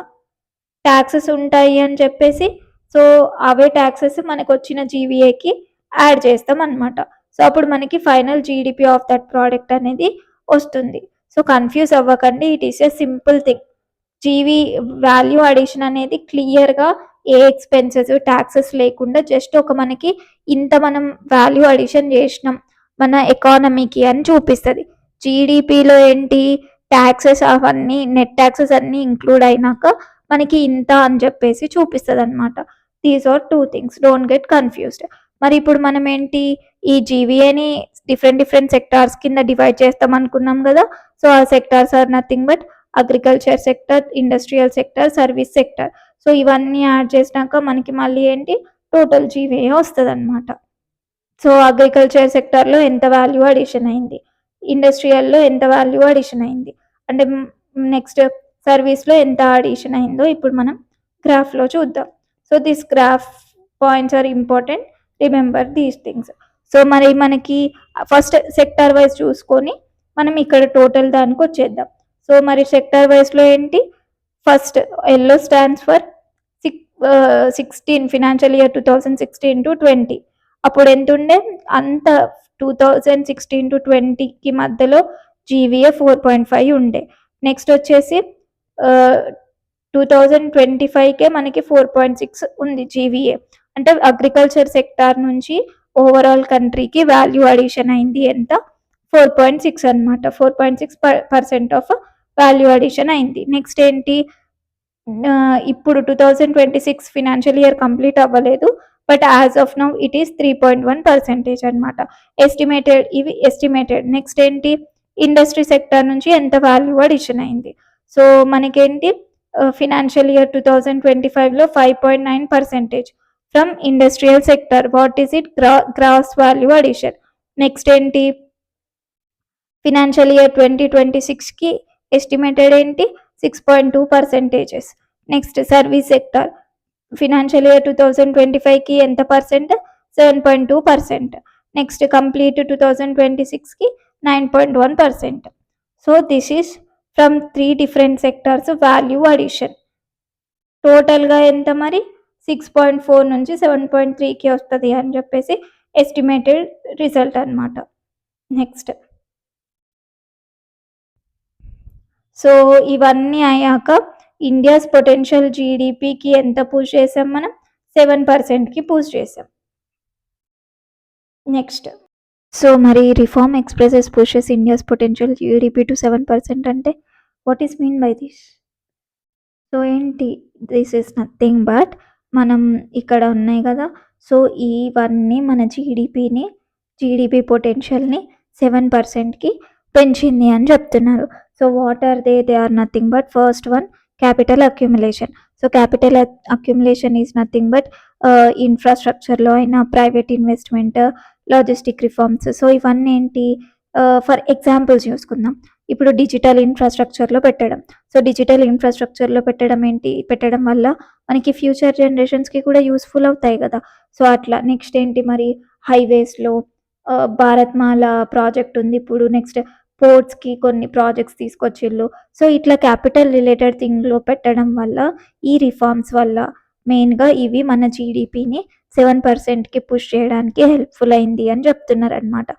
ట్యాక్సెస్ ఉంటాయి అని చెప్పేసి, సో అవే ట్యాక్సెస్ మనకు వచ్చిన జీవీఏకి యాడ్ చేస్తాం అనమాట. సో అప్పుడు మనకి final GDP of that product అనేది వస్తుంది. సో కన్ఫ్యూజ్ అవ్వకండి, it is a simple thing. GV value addition అనేది క్లియర్గా ఏ ఎక్స్పెన్సెస్ ట్యాక్సెస్ లేకుండా జస్ట్ ఒక మనకి ఇంత మనం వాల్యూ అడిషన్ చేసినాం మన ఎకానమీకి అని చూపిస్తుంది. జీడిపిలో ఏంటి ట్యాక్సెస్ అవన్నీ నెట్ ట్యాక్సెస్ అన్నీ ఇంక్లూడ్ అయినాక మనకి ఇంత అని చెప్పేసి చూపిస్తుంది అనమాట. These are 2 things, don't get confused. మరి ఇప్పుడు మనం ఏంటి ఈ జీవీఏని డిఫరెంట్ సెక్టార్స్ కింద డివైడ్ చేస్తాం అనుకున్నాం కదా. సో ఆ sectors are nothing but agriculture sector, industrial sector, service sector. So ఇవన్నీ యాడ్ చేసినాక మనకి మళ్ళీ ఏంటి టోటల్ జీవీఏ వస్తదనమాట. సో అగ్రికల్చర్ సెక్టార్‌లో ఎంత వాల్యూ అడిషన్ అయింది, ఇండస్ట్రియల్‌లో ఎంత వాల్యూ అడిషన్ అయింది, అంటే నెక్స్ట్ సర్వీస్‌లో ఎంత అడిషన్ అయిందో ఇప్పుడు మనం గ్రాఫ్‌లో చూద్దాం. So this graph points are important, remember these things. So మరి మనకి ఫస్ట్ సెక్టార్ వైజ్ చూసుకొని మనం ఇక్కడ టోటల్ దానికి వచ్చేద్దాం. సో మరి సెక్టార్ వైజ్లో ఏంటి, first yellow stands for 16 financial year 2016 to 20. అప్పుడు ఎంత ఉండే అంత 2016 to 20కి మధ్యలో జీవీఏ 4.5 ఉండే. నెక్స్ట్ వచ్చేసి 2025కే మనకి 4.6 ఉంది జీవీఏ. అంటే అగ్రికల్చర్ సెక్టార్ నుంచి ఓవరాల్ కంట్రీకి వాల్యూ అడిషన్ అయింది ఎంత, 4.6 అనమాట. 4.6% ఆఫ్ వాల్యూ అడిషన్ అయింది. నెక్స్ట్ ఏంటి, ఇప్పుడు 2026 ఫినాన్షియల్ ఇయర్ కంప్లీట్ అవ్వలేదు, but as of now it is 3.1% అనమాట. ఇవి ఎస్టిమేటెడ్. నెక్స్ట్ ఏంటి, ఇండస్ట్రీ సెక్టర్ నుంచి ఎంత వాల్యూ అడిషన్ అయింది. సో మనకేంటి ఫినాన్షియల్ ఇయర్ 2025లో 5.9% from industrial sector. What is it, gross value addition. Next ఏంటి, ఫినాన్షియల్ ఇయర్ 2026కి ఎస్టిమేటెడ్ ఏంటి 6.2%. Next service sector, financial year 2025కి ఎంత పర్సెంట్, 7.2%. నెక్స్ట్ కంప్లీట్ 2026కి 9.1%. So this is from 3 different sectors value addition. టోటల్గా ఎంత మరి 6.4 నుంచి 7.3కి వస్తుంది అని చెప్పేసి ఎస్టిమేటెడ్ రిజల్ట్ అనమాట. నెక్స్ట్, సో ఇవన్నీ అయ్యాక ఇండియాస్ పొటెన్షియల్ జీడిపికి ఎంత పుష్ చేసాం మనం, 7%కి పుష్ చేసాం. నెక్స్ట్, సో మరి reform expresses pushes India's potential GDP to 7% అంటే what is mean by this? So ఏంటి, దిస్ ఈస్ నథింగ్ బట్ మనం ఇక్కడ ఉన్నాయి కదా, సో ఇవన్నీ మన జీడిపి పొటెన్షియల్ని 7%కి పెంచింది అని చెప్తున్నారు. So what are they are nothing but first one capital accumulation. So capital accumulation is nothing but ఇన్ఫ్రాస్ట్రక్చర్లో అయినా, private investment, logistic reforms. So ఇవన్నీ ఏంటి, ఫర్ ఎగ్జాంపుల్స్ చూసుకుందాం. ఇప్పుడు డిజిటల్ ఇన్ఫ్రాస్ట్రక్చర్లో పెట్టడం. సో డిజిటల్ ఇన్ఫ్రాస్ట్రక్చర్లో పెట్టడం వల్ల మనకి ఫ్యూచర్ జనరేషన్స్కి కూడా యూస్ఫుల్ అవుతాయి కదా. సో అట్లా. నెక్స్ట్ ఏంటి మరి, హైవేస్లో భారత్మాల ప్రాజెక్ట్ ఉంది ఇప్పుడు. నెక్స్ట్ పోర్ట్స్కి కొన్ని ప్రాజెక్ట్స్ తీసుకొచ్చిళ్ళు. సో ఇట్లా క్యాపిటల్ రిలేటెడ్ థింగ్లో పెట్టడం వల్ల, ఈ రిఫార్మ్స్ వల్ల మెయిన్గా ఇవి మన జీడిపిని 7%కి పుష్ చేయడానికి హెల్ప్ఫుల్ అయింది అని చెప్తున్నారు అనమాట.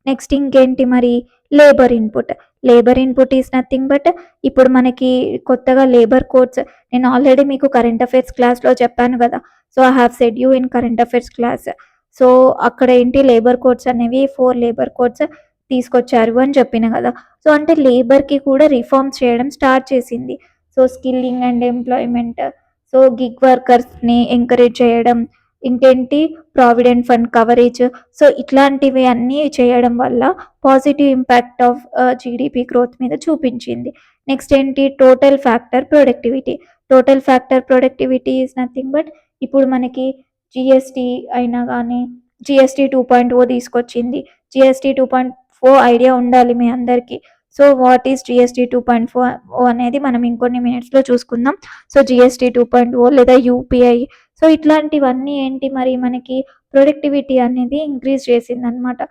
నెక్స్ట్ ఇంకేంటి మరి, labour input is nothing but ఇప్పుడు మనకి కొత్తగా లేబర్ కోడ్స్, నేను ఆల్రెడీ మీకు కరెంట్ అఫైర్స్ క్లాస్లో చెప్పాను కదా. So I have said you in current affairs class. So అక్కడ ఏంటి, లేబర్ కోడ్స్ అనేవి 4 లేబర్ కోడ్స్ తీసుకొచ్చారు అని చెప్పిన కదా. సో అంటే లేబర్కి కూడా రిఫార్మ్స్ చేయడం స్టార్ట్ చేసింది. So skilling and employment, so gig వర్కర్స్ని ఎంకరేజ్ చేయడం, ఇంకేంటి ప్రావిడెంట్ ఫండ్ కవరేజ్. సో ఇట్లాంటివి అన్నీ చేయడం వల్ల positive impact of GDP growth మీద చూపించింది. నెక్స్ట్ ఏంటి, total factor productivity is nothing but ఇప్పుడు మనకి జిఎస్టీ అయినా కానీ, జిఎస్టీ 2.0 తీసుకొచ్చింది. జిఎస్టీ 2.0 ఐడియా ఉండాలి మీ అందరికీ. సో వాట్ ఈస్ జిఎస్టీ 2.0 అనేది మనం ఇంకొన్ని మినిట్స్లో చూసుకుందాం. సో జిఎస్టీ 2.0 లేదా యూపీఐ, సో ఇట్లాంటివన్నీ ఏంటి మరి, మనకి ప్రొడక్టివిటీ అనేది ఇంక్రీజ్ చేసింది అనమాట.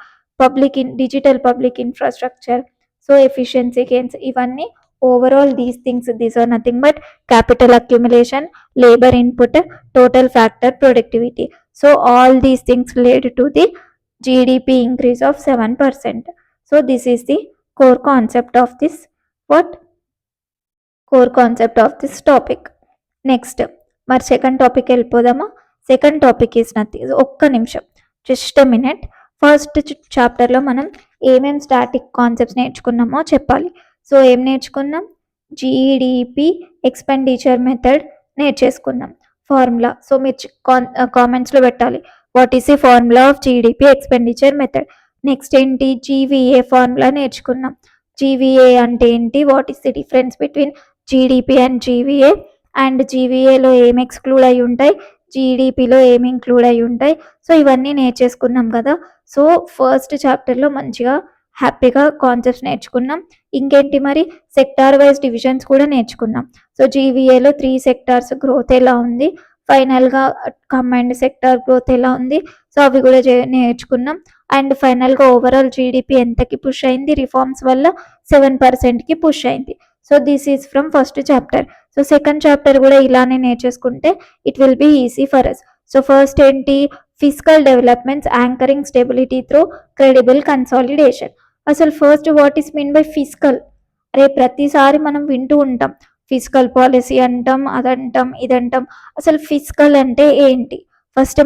Digital public infrastructure, so efficiency gains, ఇవన్నీ overall these are nothing but capital accumulation, labour input, total factor productivity. So all these things led to the GDP increase of 7%. So this is the core concept of this topic. Next, మరి సెకండ్ టాపిక్ వెళ్ళిపోదామా. సెకండ్ టాపిక్ ఈజ్ నథింగ్, ఒక్క నిమిషం, జస్ట్ అ మినిట్. ఫస్ట్ చాప్టర్లో మనం ఏమేం స్టాటిక్ కాన్సెప్ట్స్ నేర్చుకున్నామో చెప్పాలి. సో ఏం నేర్చుకున్నాం? జీడిపి ఎక్స్పెండిచర్ మెథడ్ నేర్చేసుకున్నాం. ఫార్ములా సో మీరు కామెంట్స్లో పెట్టాలి, what is the formula of GDP expenditure method. Next ఏంటి? జీవీఏ ఫార్ములా నేర్చుకున్నాం. జీవీఏ అంటే ఏంటి, what is the difference between GDP and GVA, and జీవీఏలో ఏం ఎక్స్క్లూడ్ అయి ఉంటాయి, జీడిపిలో ఏమి ఇంక్లూడ్ అయి ఉంటాయి. సో ఇవన్నీ నేర్చేసుకున్నాం కదా. సో ఫస్ట్ చాప్టర్లో మంచిగా హ్యాపీగా కాన్సెప్ట్స్ నేర్చుకున్నాం. ఇంకేంటి మరి, సెక్టార్ వైజ్ డివిజన్స్ కూడా నేర్చుకున్నాం. సో జీవీఏలో 3 సెక్టార్స్ గ్రోత్ ఎలా ఉంది, ఫైనల్గా కంబైన్డ్ సెక్టార్ గ్రోత్ ఎలా ఉంది, సో అవి కూడా నేర్చుకున్నాం. అండ్ ఫైనల్గా ఓవరాల్ జీడిపి ఎంతకి పుష్ అయింది, రిఫార్మ్స్ వల్ల 7%కి పుష్ అయింది. So this is from first chapter. So second chapter కూడా ఇలానే నేర్చేసుకుంటే it will be easy for us. So first ఏంటి? Physical developments anchoring stability through credible consolidation. అసలు first what is mean by physical? అరే ప్రతిసారి మనం వింటూ ఉంటాం, ఫిజికల్ పాలసీ అంటాం, అదంటాం, ఇదంటాం. అసలు ఫిజికల్ అంటే ఏంటి? ఫస్ట్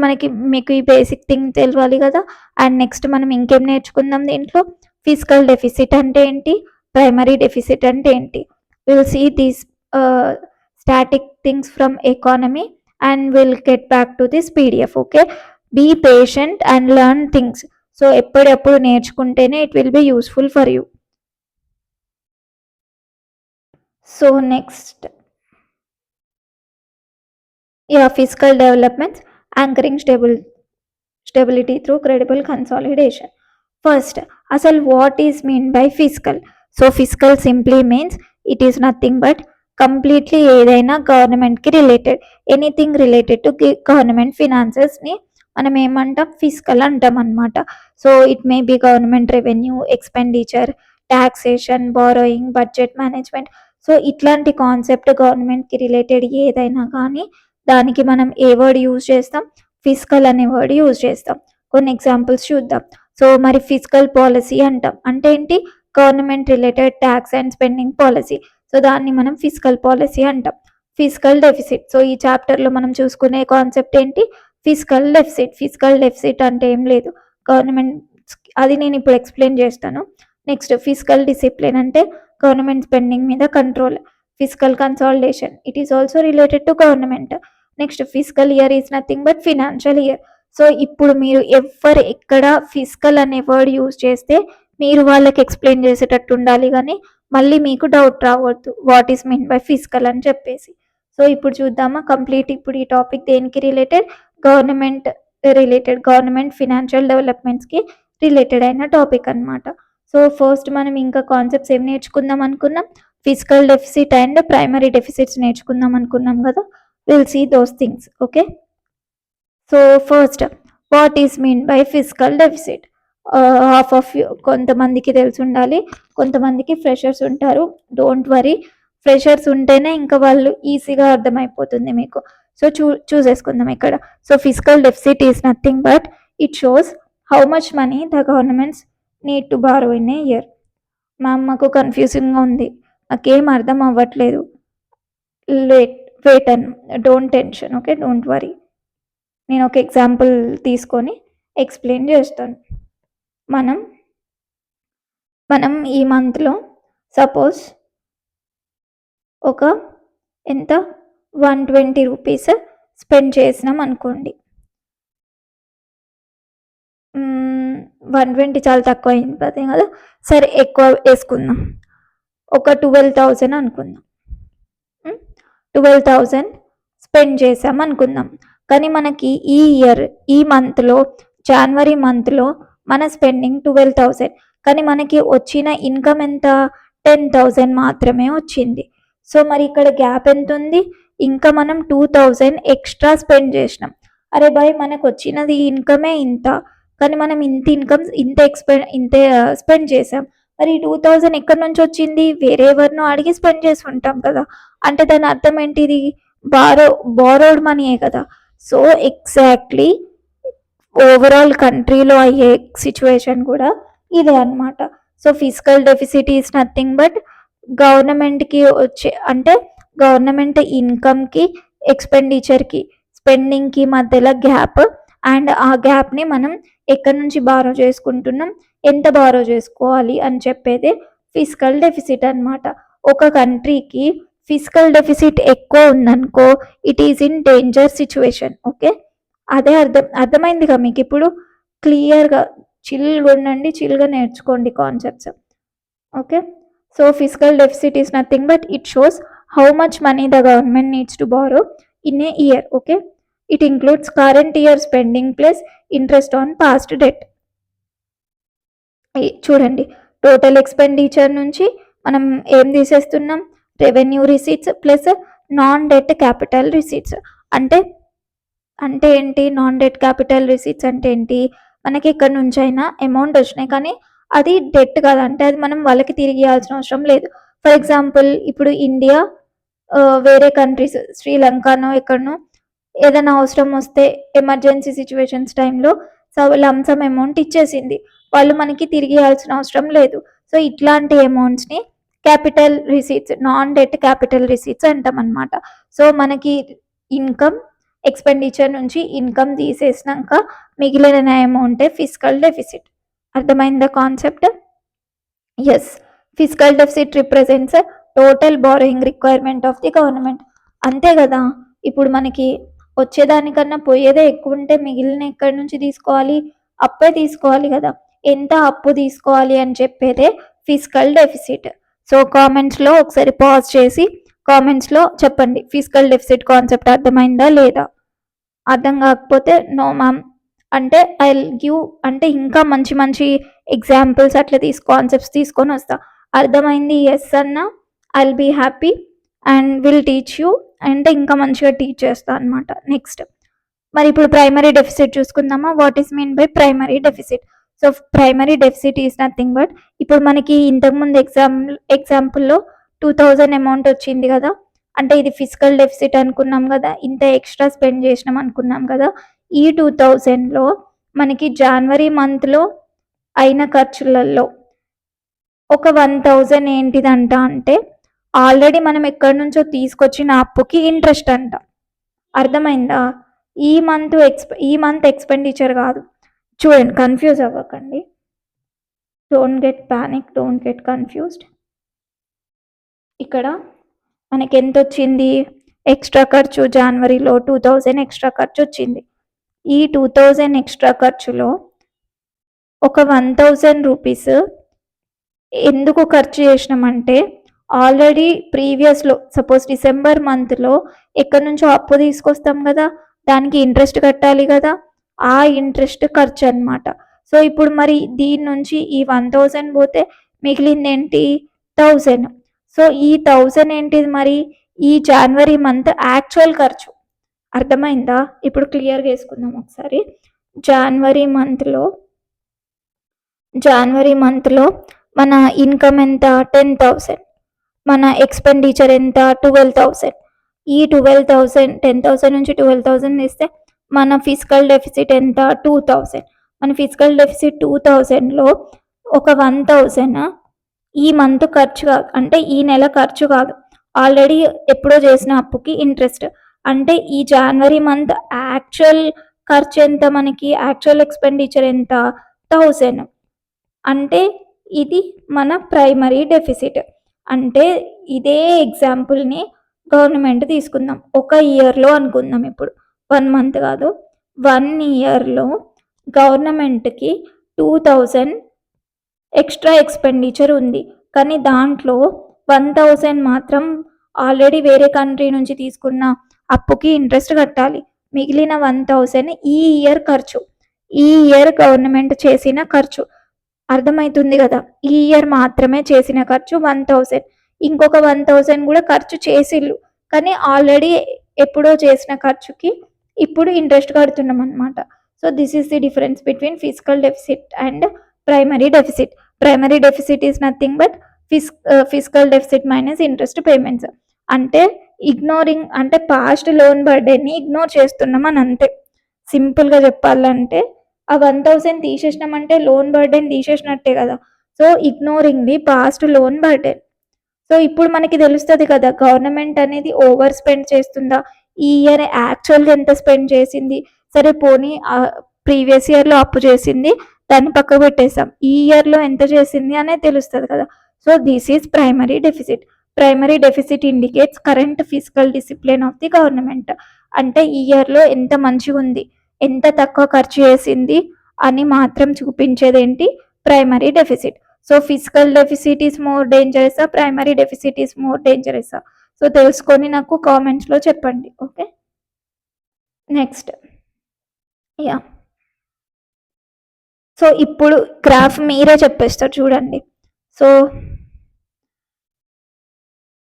మీకు ఈ బేసిక్ థింగ్ తెలియాలి కదా. అండ్ నెక్స్ట్ మనం ఇంకేం నేర్చుకుందాం దీంట్లో? ఫిజికల్ డెఫిసిట్ అంటే ఏంటి, ప్రైమరీ డెఫిసిట్ అంటే ఏంటి. Will see these static things from economy and will get back to this PDF. Okay, be patient and learn things. So ఎప్పుడెప్పుడు నేర్చుకుంటేనే it will be useful for you. So next physical developments anchoring stability through credible consolidation. First అసలు what is mean by physical? So physical simply means it is nothing but completely ఏదైనా గవర్నమెంట్కి related, anything related to government ఫినాన్సెస్ని మనం ఏమంటాం? ఫిజికల్ అంటాం అనమాట. So it may be government revenue, expenditure, taxation, borrowing, budget management. So ఇట్లాంటి కాన్సెప్ట్ గవర్నమెంట్కి రిలేటెడ్ ఏదైనా కానీ దానికి మనం ఏ వర్డ్ యూజ్ చేస్తాం? ఫిజికల్ అనే వర్డ్ యూజ్ చేస్తాం. కొన్ని ఎగ్జాంపుల్స్ చూద్దాం. సో మరి ఫిజికల్ పాలసీ అంటాం అంటే ఏంటి? Government related tax and spending policy. So దాన్ని మనం ఫిజికల్ పాలసీ అంటాం. Physical deficit. సో ఈ చాప్టర్లో మనం చూసుకునే కాన్సెప్ట్ ఏంటి? Physical deficit. ఫిజికల్ డెఫిసిట్ అంటే ఏం లేదు, గవర్నమెంట్, అది నేను ఇప్పుడు ఎక్స్ప్లెయిన్ చేస్తాను. నెక్స్ట్ ఫిజికల్ డిసిప్లిన్ అంటే గవర్నమెంట్ స్పెండింగ్ మీద control. Physical consolidation, it is also related to government. Next physical year is nothing but financial year. So ఇప్పుడు మీరు ఎక్కడ ఫిజికల్ అనే వర్డ్ యూజ్ చేస్తే మీరు వాళ్ళకి ఎక్స్ప్లెయిన్ చేసేటట్టు ఉండాలి, కానీ మళ్ళీ మీకు డౌట్ రావద్దు what is mean by physical అని చెప్పేసి. సో ఇప్పుడు చూద్దామా కంప్లీట్. ఇప్పుడు ఈ టాపిక్ దేనికి రిలేటెడ్? గవర్నమెంట్ ఫినాన్షియల్ డెవలప్మెంట్స్కి రిలేటెడ్ అయిన టాపిక్ అనమాట. సో ఫస్ట్ మనం ఇంకా కాన్సెప్ట్స్ ఏం నేర్చుకుందాం అనుకున్నాం? Physical deficit and primary deficits నేర్చుకుందాం అనుకున్నాం కదా. Will see those things. Okay, so first what is mean by physical deficit? Half of you కొంతమందికి తెలిసి ఉండాలి, కొంతమందికి ఫ్రెషర్స్ ఉంటారు. డోంట్ వరీ, ఫ్రెషర్స్ ఉంటేనే ఇంకా వాళ్ళు ఈజీగా అర్థమైపోతుంది మీకు. సో చూసేసుకుందాం ఇక్కడ. So physical deficit is nothing but it shows how much money the governments need to borrow in a year. మాకు కన్ఫ్యూజింగ్గా ఉంది, నాకేం అర్థం అవ్వట్లేదు. Wait and don't tension. Okay, don't worry. నేను ఒక ఎగ్జాంపుల్ తీసుకొని ఎక్స్ప్లెయిన్ చేస్తాను. మనం ఈ మంత్లో సపోజ్ ఒక ఎంత 120 రూపీస్ స్పెండ్ చేసినాం అనుకోండి. 120 చాలా తక్కువ అయింది కదా, సరే ఎక్కువ వేసుకుందాం, ఒక 12,000 అనుకుందాం. 12,000 స్పెండ్ చేసాం అనుకుందాం. కానీ మనకి ఈ మంత్లో జనవరి మంత్లో మన స్పెండింగ్ 12,000, కానీ మనకి వచ్చిన ఇన్కమ్ ఎంత? 10,000 మాత్రమే వచ్చింది. సో మరి ఇక్కడ గ్యాప్ ఎంత ఉంది? ఇంకా మనం 2,000 ఎక్స్ట్రా స్పెండ్ చేసినాం. అరే బాయ్, మనకు వచ్చినది ఇన్కమే ఇంత, కానీ మనం ఇంత స్పెండ్ చేసాం. మరి 2,000 ఎక్కడి నుంచి వచ్చింది? వేరే ఎవరినో అడిగి స్పెండ్ చేసి ఉంటాం కదా. అంటే దాని అర్థం ఏంటిది? బారోడ్ మనీయే కదా. సో ఎగ్జాక్ట్లీ ఓవరాల్ కంట్రీలో అయ్యే సిచ్యువేషన్ కూడా ఇదే అనమాట. So physical deficit is nothing but గవర్నమెంట్కి వచ్చే, అంటే గవర్నమెంట్ ఇన్కమ్కి, ఎక్స్పెండిచర్కి, స్పెండింగ్కి మధ్యలో గ్యాప్. అండ్ ఆ గ్యాప్ని మనం ఎక్కడి నుంచి బారో చేసుకుంటున్నాం? ఎంత బారో చేసుకోవాలి అని చెప్పేదే ఫిజికల్ డెఫిసిట్ అనమాట. ఒక కంట్రీకి ఫిజికల్ డెఫిసిట్ ఎక్కువ ఉందనుకో, it is in danger situation. Okay, అదే అర్థమైందిగా మీకు ఇప్పుడు క్లియర్గా. చిల్గా ఉండండి, చిల్గా నేర్చుకోండి concepts. Okay, so physical deficit is nothing but it shows how much money the government needs to borrow in a year. Okay, it includes current year spending plus interest on past debt. చూడండి, టోటల్ ఎక్స్పెండిచర్ నుంచి మనం ఏం తీసేస్తున్నాం, revenue receipts plus non debt capital receipts. అంటే అంటే ఏంటి, నాన్ డెట్ క్యాపిటల్ రిసీట్స్ అంటే ఏంటి, మనకి ఇక్కడ నుంచి అయినా అమౌంట్ వచ్చినాయి కానీ అది డెట్ కాదు, అంటే అది మనం వాళ్ళకి తిరిగి ఇవ్వాల్సిన అవసరం లేదు. ఫర్ ఎగ్జాంపుల్ ఇప్పుడు ఇండియా వేరే కంట్రీస్ శ్రీలంకనో ఎక్కడనో ఏదైనా అవసరం వస్తే ఎమర్జెన్సీ సిచ్యువేషన్స్ టైంలో లంసమ్ అమౌంట్ ఇచ్చేసింది, వాళ్ళు మనకి తిరిగి ఇవ్వాల్సిన అవసరం లేదు. సో ఇట్లాంటి అమౌంట్స్ని capital receipts, non debt capital receipts అంటాం అనమాట. సో మనకి ఇన్కమ్ ఎక్స్పెండిచర్ నుంచి ఇన్కమ్ తీసేసినాక మిగిలిన అమౌంటే ఫిజికల్ డెఫిసిట్. అర్థమైందా concept? Yes, physical deficit represents total borrowing requirement of the government. అంతే కదా, ఇప్పుడు మనకి వచ్చేదానికన్నా పోయేదే ఎక్కువ ఉంటే మిగిలిన ఎక్కడి నుంచి తీసుకోవాలి, అప్పే తీసుకోవాలి కదా. ఎంత అప్పు తీసుకోవాలి అని చెప్పేదే ఫిజికల్ డెఫిసిట్. సో కామెంట్స్లో ఒకసారి పాజ్ చేసి కామెంట్స్లో చెప్పండి, ఫిజికల్ డెఫిసిట్ కాన్సెప్ట్ అర్థమైందా లేదా. అర్థం కాకపోతే నో మ్యామ్ అంటే ఐ గివ్ అంటే ఇంకా మంచి మంచి ఎగ్జాంపుల్స్ అట్లా కాన్సెప్ట్స్ తీసుకొని వస్తా. అర్థమైంది ఎస్ అన్న, I will be happy and will teach you అంటే ఇంకా మంచిగా టీచ్ చేస్తా అనమాట. నెక్స్ట్ మరి ఇప్పుడు ప్రైమరీ డెఫిసిట్ చూసుకుందామా. What is mean by primary deficit? So primary deficit is nothing but ఇప్పుడు మనకి ఇంతకుముందు ఎగ్జాంపుల్లో 2000 అమౌంట్ వచ్చింది కదా, అంటే ఇది ఫిజికల్ డెఫిసిట్ అనుకున్నాం కదా, ఇంత ఎక్స్ట్రా స్పెండ్ చేసినాం అనుకున్నాం కదా. ఈ 2000లో మనకి జనవరి మంత్లో అయిన ఖర్చులలో ఒక 1000 ఏంటిదంట అంటే ఆల్రెడీ మనం ఎక్కడి నుంచో తీసుకొచ్చిన అప్పుకి ఇంట్రెస్ట్ అంట. అర్థమైందా? ఈ మంత్ ఎక్స్పెండిచర్ కాదు. చూడండి, కన్ఫ్యూజ్ అవ్వకండి, don't get panic, don't get confused. ఇక్కడ మనకి ఎంత వచ్చింది ఎక్స్ట్రా ఖర్చు, జనవరిలో 2000 ఎక్స్ట్రా ఖర్చు వచ్చింది. ఈ 2000 ఎక్స్ట్రా ఖర్చులో ఒక 1000 రూపీస్ ఎందుకు ఖర్చు చేసినామంటే ఆల్రెడీ ప్రీవియస్లో సపోజ్ డిసెంబర్ మంత్లో ఎక్కడి నుంచో అప్పు తీసుకొస్తాం కదా, దానికి ఇంట్రెస్ట్ కట్టాలి కదా, ఆ ఇంట్రెస్ట్ ఖర్చు అనమాట. సో ఇప్పుడు మరి దీని నుంచి ఈ 1000 పోతే మిగిలింది ఏంటి, 1000. సో ఈ 1000 ఏంటిది మరి, ఈ జనవరి మంత్ యాక్చువల్ ఖర్చు. అర్థమైందా? ఇప్పుడు క్లియర్గా వేసుకుందాం ఒకసారి. జనవరి మంత్లో మన ఇన్కమ్ ఎంత, 10,000. మన ఎక్స్పెండిచర్ ఎంత, 12,000. ఈ 12,000, 10,000 నుంచి 12,000 తీస్తే మన ఫిజికల్ డెఫిసిట్ ఎంత, 2,000. మన ఫిజికల్ డెఫిసిట్ 2000లో ఒక 1000 ఈ మంత్ ఖర్చు కాదు, అంటే ఈ నెల ఖర్చు కాదు, ఆల్రెడీ ఎప్పుడో చేసిన అప్పుకి ఇంట్రెస్ట్. అంటే ఈ జనవరి మంత్ యాక్చువల్ ఖర్చు ఎంత, మనకి యాక్చువల్ ఎక్స్పెండిచర్ ఎంత, 1000. అంటే ఇది మన ప్రైమరీ డెఫిసిట్. అంటే ఇదే ఎగ్జాంపుల్ని గవర్నమెంట్ తీసుకుందాం, ఒక ఇయర్లో అనుకుందాం. ఇప్పుడు 1 మంత్ కాదు, 1 ఇయర్లో గవర్నమెంట్కి 2000 ఎక్స్ట్రా ఎక్స్పెండిచర్ ఉంది, కానీ దాంట్లో 1000 మాత్రం ఆల్రెడీ వేరే కంట్రీ నుంచి తీసుకున్న అప్పుకి ఇంట్రెస్ట్ కట్టాలి. మిగిలిన 1000 ఈ ఇయర్ ఖర్చు, ఈ ఇయర్ గవర్నమెంట్ చేసిన ఖర్చు. అర్థమవుతుంది కదా, ఈ ఇయర్ మాత్రమే చేసిన ఖర్చు 1000. ఇంకొక 1000 కూడా ఖర్చు చేసిళ్ళు, కానీ ఆల్రెడీ ఎప్పుడో చేసిన ఖర్చుకి ఇప్పుడు ఇంట్రెస్ట్ కడుతున్నాం అనమాట. So this is the difference between physical deficit and primary deficit. Primary deficit is nothing but physical deficit minus interest payments. అంటే ఇగ్నోరింగ్, అంటే పాస్ట్ లోన్ బర్డెన్ని ఇగ్నోర్ చేస్తున్నాం అని అంతే. సింపుల్గా చెప్పాలంటే ఆ 1000 తీసేసినామంటే లోన్ బర్డెన్ తీసేసినట్టే కదా. So ignoring the past loan burden. So ఇప్పుడు మనకి తెలుస్తుంది కదా గవర్నమెంట్ అనేది ఓవర్ స్పెండ్ చేస్తుందా, ఈ ఇయర్ యాక్చువల్గా ఎంత స్పెండ్ చేసింది. సరే పోనీ ప్రీవియస్ ఇయర్లో అప్పు చేసింది దాన్ని పక్కకు పెట్టేస్తాం. ఈ ఇయర్లో ఎంత చేసింది అనేది తెలుస్తుంది కదా. So this is primary deficit. Primary deficit indicates current physical discipline of the government. అంటే ఈ ఇయర్లో ఎంత మంచిగా ఉంది, ఎంత తక్కువ ఖర్చు చేసింది అని మాత్రం చూపించేది ఏంటి, primary deficit. So physical deficit is more డేంజరసా, ప్రైమరీ డెఫిసిట్ ఈస్ మోర్ డేంజరసా? సో తెలుసుకొని నాకు కామెంట్స్లో చెప్పండి. Okay, next yeah. సో ఇప్పుడు గ్రాఫ్ మీరే చెప్పేస్తారు చూడండి. సో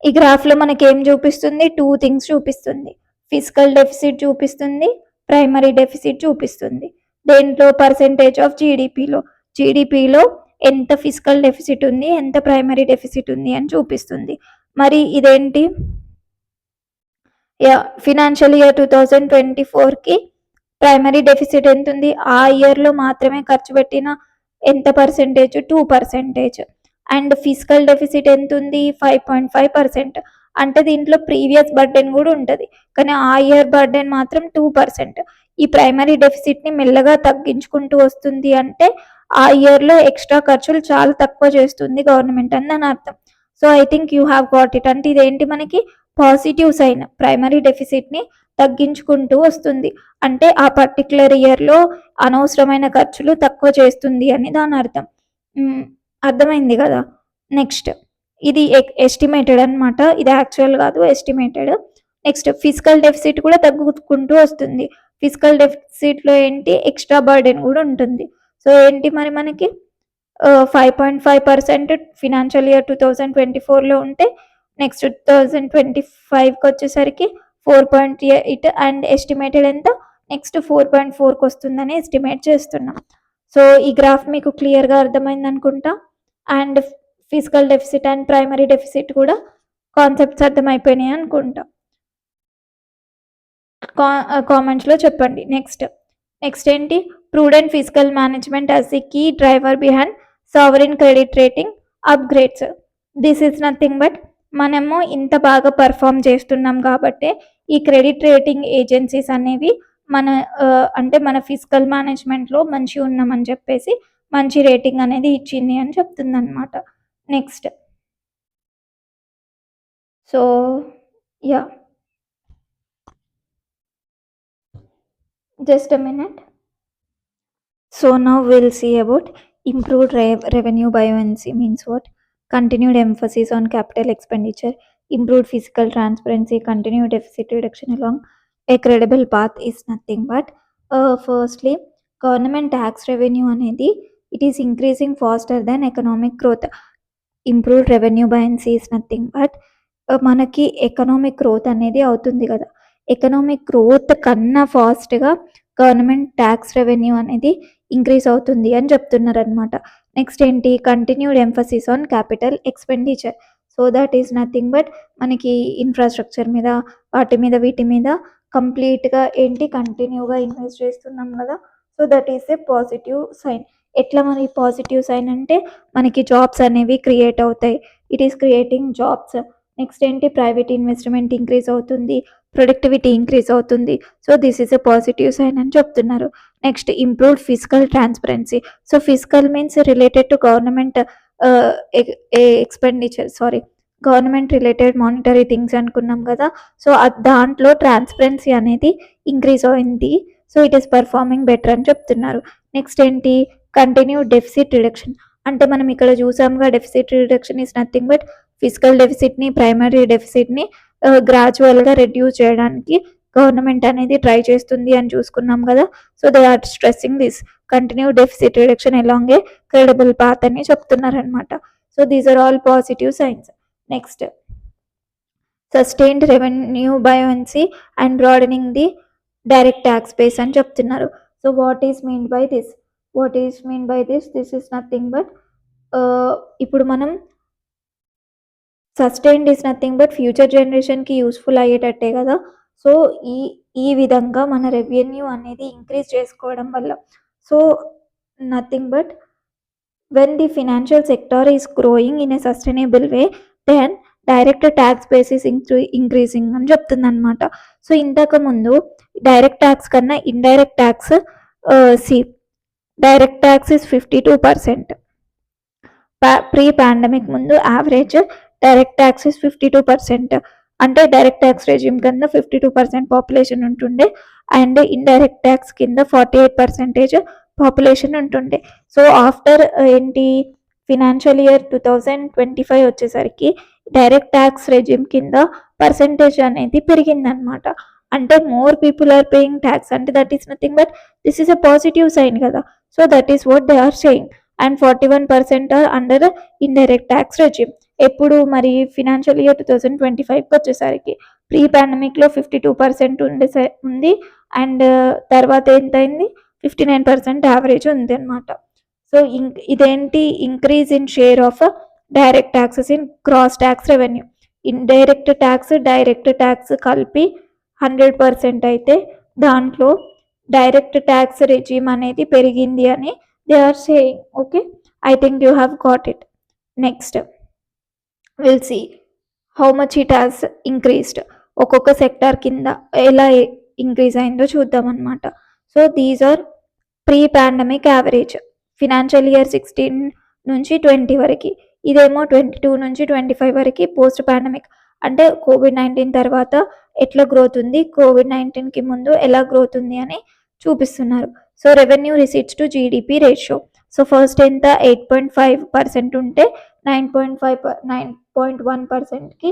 ఈ గ్రాఫ్లో మనకి ఏం చూపిస్తుంది, 2 థింగ్స్ చూపిస్తుంది. ఫిజికల్ డెఫిసిట్ చూపిస్తుంది, ప్రైమరీ డెఫిసిట్ చూపిస్తుంది. దేంట్లో, పర్సెంటేజ్ ఆఫ్ జీడిపిలో ఎంత ఫిజికల్ డెఫిసిట్ ఉంది, ఎంత ప్రైమరీ డెఫిసిట్ ఉంది అని చూపిస్తుంది. మరి ఇదేంటి, ఫినాన్షియల్ ఇయర్ 2024కి ప్రైమరీ డెఫిసిట్ ఎంత ఉంది, ఆ ఇయర్లో మాత్రమే ఖర్చు పెట్టిన ఎంత పర్సెంటేజ్, 2%. అండ్ ఫిజికల్ డెఫిసిట్ ఎంత ఉంది, 5.5%. అంటే దీంట్లో ప్రీవియస్ బర్డెన్ కూడా ఉంటుంది, కానీ ఆ ఇయర్ బర్డెన్ మాత్రం 2%. ఈ ప్రైమరీ డెఫిసిట్ని మెల్లగా తగ్గించుకుంటూ వస్తుంది, అంటే ఆ ఇయర్లో ఎక్స్ట్రా ఖర్చులు చాలా తక్కువ చేస్తుంది గవర్నమెంట్ అని దాని అర్థం. So I think you have got it. అంటే ఇదేంటి, మనకి పాజిటివ్ సైన్. ప్రైమరీ డెఫిసిట్ని తగ్గించుకుంటూ వస్తుంది, అంటే ఆ పర్టికులర్ ఇయర్లో అనవసరమైన ఖర్చులు తక్కువ చేస్తుంది అని దాని అర్థం. అర్థమైంది కదా. నెక్స్ట్, ఇది ఎస్టిమేటెడ్ అనమాట, ఇది యాక్చువల్ కాదు, ఎస్టిమేటెడ్. నెక్స్ట్, ఫిజికల్ డెఫిసిట్ కూడా తగ్గుకుంటూ వస్తుంది. ఫిజికల్ డెఫిసిట్లో ఏంటి, ఎక్స్ట్రా బర్డెన్ కూడా ఉంటుంది. సో ఏంటి మరి మనకి 5.5% ఫినాన్షియల్ ఇయర్ 2024లో ఉంటే, నెక్స్ట్ 2025కి వచ్చేసరికి 4.8 అండ్ ఎస్టిమేటెడ్ ఎంత, నెక్స్ట్ 4.4కి వస్తుందని ఎస్టిమేట్ చేస్తున్నాం. సో ఈ గ్రాఫ్ మీకు క్లియర్గా అర్థమైంది అనుకుంటా. And physical deficit and primary deficit కూడా కాన్సెప్ట్స్ అర్థమైపోయినాయి అనుకుంటా. కామెంట్స్లో చెప్పండి. నెక్స్ట్ ఏంటి, prudent fiscal management as the key driver behind sovereign credit rating upgrades. This is nothing but మనము ఇంత బాగా పర్ఫామ్ చేస్తున్నాం కాబట్టి ఈ క్రెడిట్ రేటింగ్ ఏజెన్సీస్ అనేవి అంటే మన ఫిజికల్ మేనేజ్మెంట్లో మంచి ఉన్నామని చెప్పేసి మంచి రేటింగ్ అనేది ఇచ్చింది అని చెప్తుంది అనమాట. Next, so yeah, just a minute. So now we'll see about improved revenue buoyancy means what? Continued emphasis on capital expenditure, improved fiscal transparency, continued deficit reduction along a credible path is nothing but firstly, government tax revenue అనేది it is increasing faster than economic growth. Improved revenue buoyancy is nothing but మనకి ఎకనామిక్ గ్రోత్ అనేది అవుతుంది కదా, ఎకనామిక్ గ్రోత్ కన్నా ఫాస్ట్గా గవర్నమెంట్ ట్యాక్స్ రెవెన్యూ అనేది ఇంక్రీజ్ అవుతుంది అని చెప్తున్నారు అనమాట. నెక్స్ట్ ఏంటి, continued emphasis on capital expenditure. So that is nothing but మనకి ఇన్ఫ్రాస్ట్రక్చర్ మీద, వీటి మీద కంప్లీట్గా ఏంటి, కంటిన్యూగా ఇన్వెస్ట్ చేస్తున్నాం కదా. So that is a positive sign. ఎట్లా మరి పాజిటివ్ సైన్ అంటే, మనకి జాబ్స్ అనేవి క్రియేట్ అవుతాయి, it is creating jobs. Next ఏంటి, ప్రైవేట్ ఇన్వెస్ట్మెంట్ ఇంక్రీజ్ అవుతుంది, ప్రొడక్టివిటీ ఇంక్రీజ్ అవుతుంది. So this is a positive sign అని చెప్తున్నారు. Next, improved physical transparency. So physical means related to government government related monetary things అనుకున్నాం కదా. సో దాంట్లో ట్రాన్స్పరెన్సీ అనేది ఇంక్రీజ్ అయింది. So it is performing better అని చెప్తున్నారు. నెక్స్ట్ ఏంటి, కంటిన్యూ డెఫిసిట్ రిడక్షన్. అంటే మనం ఇక్కడ చూసాముగా, deficit reduction is nothing but physical డెఫిసిట్ని, ప్రైమరీ డెఫిసిట్ని గ్రాడ్యువల్గా రెడ్యూస్ చేయడానికి గవర్నమెంట్ అనేది ట్రై చేస్తుంది అని చూసుకున్నాం కదా. So they are stressing this continue deficit reduction along a credible path అని చెప్తున్నారనమాట. So these are all positive signs. Next, sustained revenue buoyancy and broadening the direct tax base అని చెప్తున్నారు. So what is mean by this? This is nothing but ఇప్పుడు మనం sustained is nothing but future జనరేషన్కి యూస్ఫుల్ అయ్యేటట్టే కదా. సో ఈ విధంగా మన రెవెన్యూ అనేది ఇంక్రీజ్ చేసుకోవడం వల్ల, so nothing but when the financial sector is growing in a sustainable way, then direct tax base is increasing అని చెప్తుంది అనమాట. సో ఇంతకు ముందు డైరెక్ట్ ట్యాక్స్ కన్నా indirect tax direct tax is 52%. Pre pandemic ముందు యావరేజ్ డైరెక్ట్ ట్యాక్స్ ఇస్ 52%. అంటే డైరెక్ట్ ట్యాక్స్ రెజ్యూమ్ కింద 52% పాపులేషన్ ఉంటుండే అండ్ ఇండైరెక్ట్ ట్యాక్స్ కింద 48% పాపులేషన్ ఉంటుండే. సో ఆఫ్టర్ ఏంటి ఫినాన్షియల్ ఇయర్ 2025 వచ్చేసరికి డైరెక్ట్ ట్యాక్స్ రెజ్యూమ్ కింద పర్సంటేజ్ అనేది పెరిగిందనమాట. అంటే more people are paying tax, అంటే that is nothing but this is a positive sign కదా. So that is what they are saying. And 41% are under indirect tax regime. ఎప్పుడు మరి ఫినాన్షియల్ ఇయర్ 2025కి వచ్చేసరికి ప్రీ పాండమిక్లో 52% ఉంది అండ్ తర్వాత ఎంతైంది 59% యావరేజ్ ఉంది అనమాట. సో ఇదేంటి increase in share of direct taxes in cross tax revenue. Indirect tax direct tax కలిపి 100% అయితే దాంట్లో డైరెక్ట్ ట్యాక్స్ రెజ్యూమ్ అనేది పెరిగింది అని they are saying. Okay, I think you have got it. Next will see how much it has increased. ఒక్కొక్క సెక్టార్ కింద ఎలా ఇంక్రీజ్ అయిందో చూద్దాం అనమాట. So these are pre pandemic average financial year 16 నుంచి 20 వరకు. ఇదేమో 22 నుంచి 25 వరకు పోస్ట్ పాండమిక్, అంటే COVID-19 తర్వాత ఎట్లా గ్రోత్ ఉంది, COVID-19కి ముందు ఎలా గ్రోత్ ఉంది అని చూపిస్తున్నారు. So revenue receipts to GDP ratio. So first ఎంత 8.5% ఉంటే 9.1%కి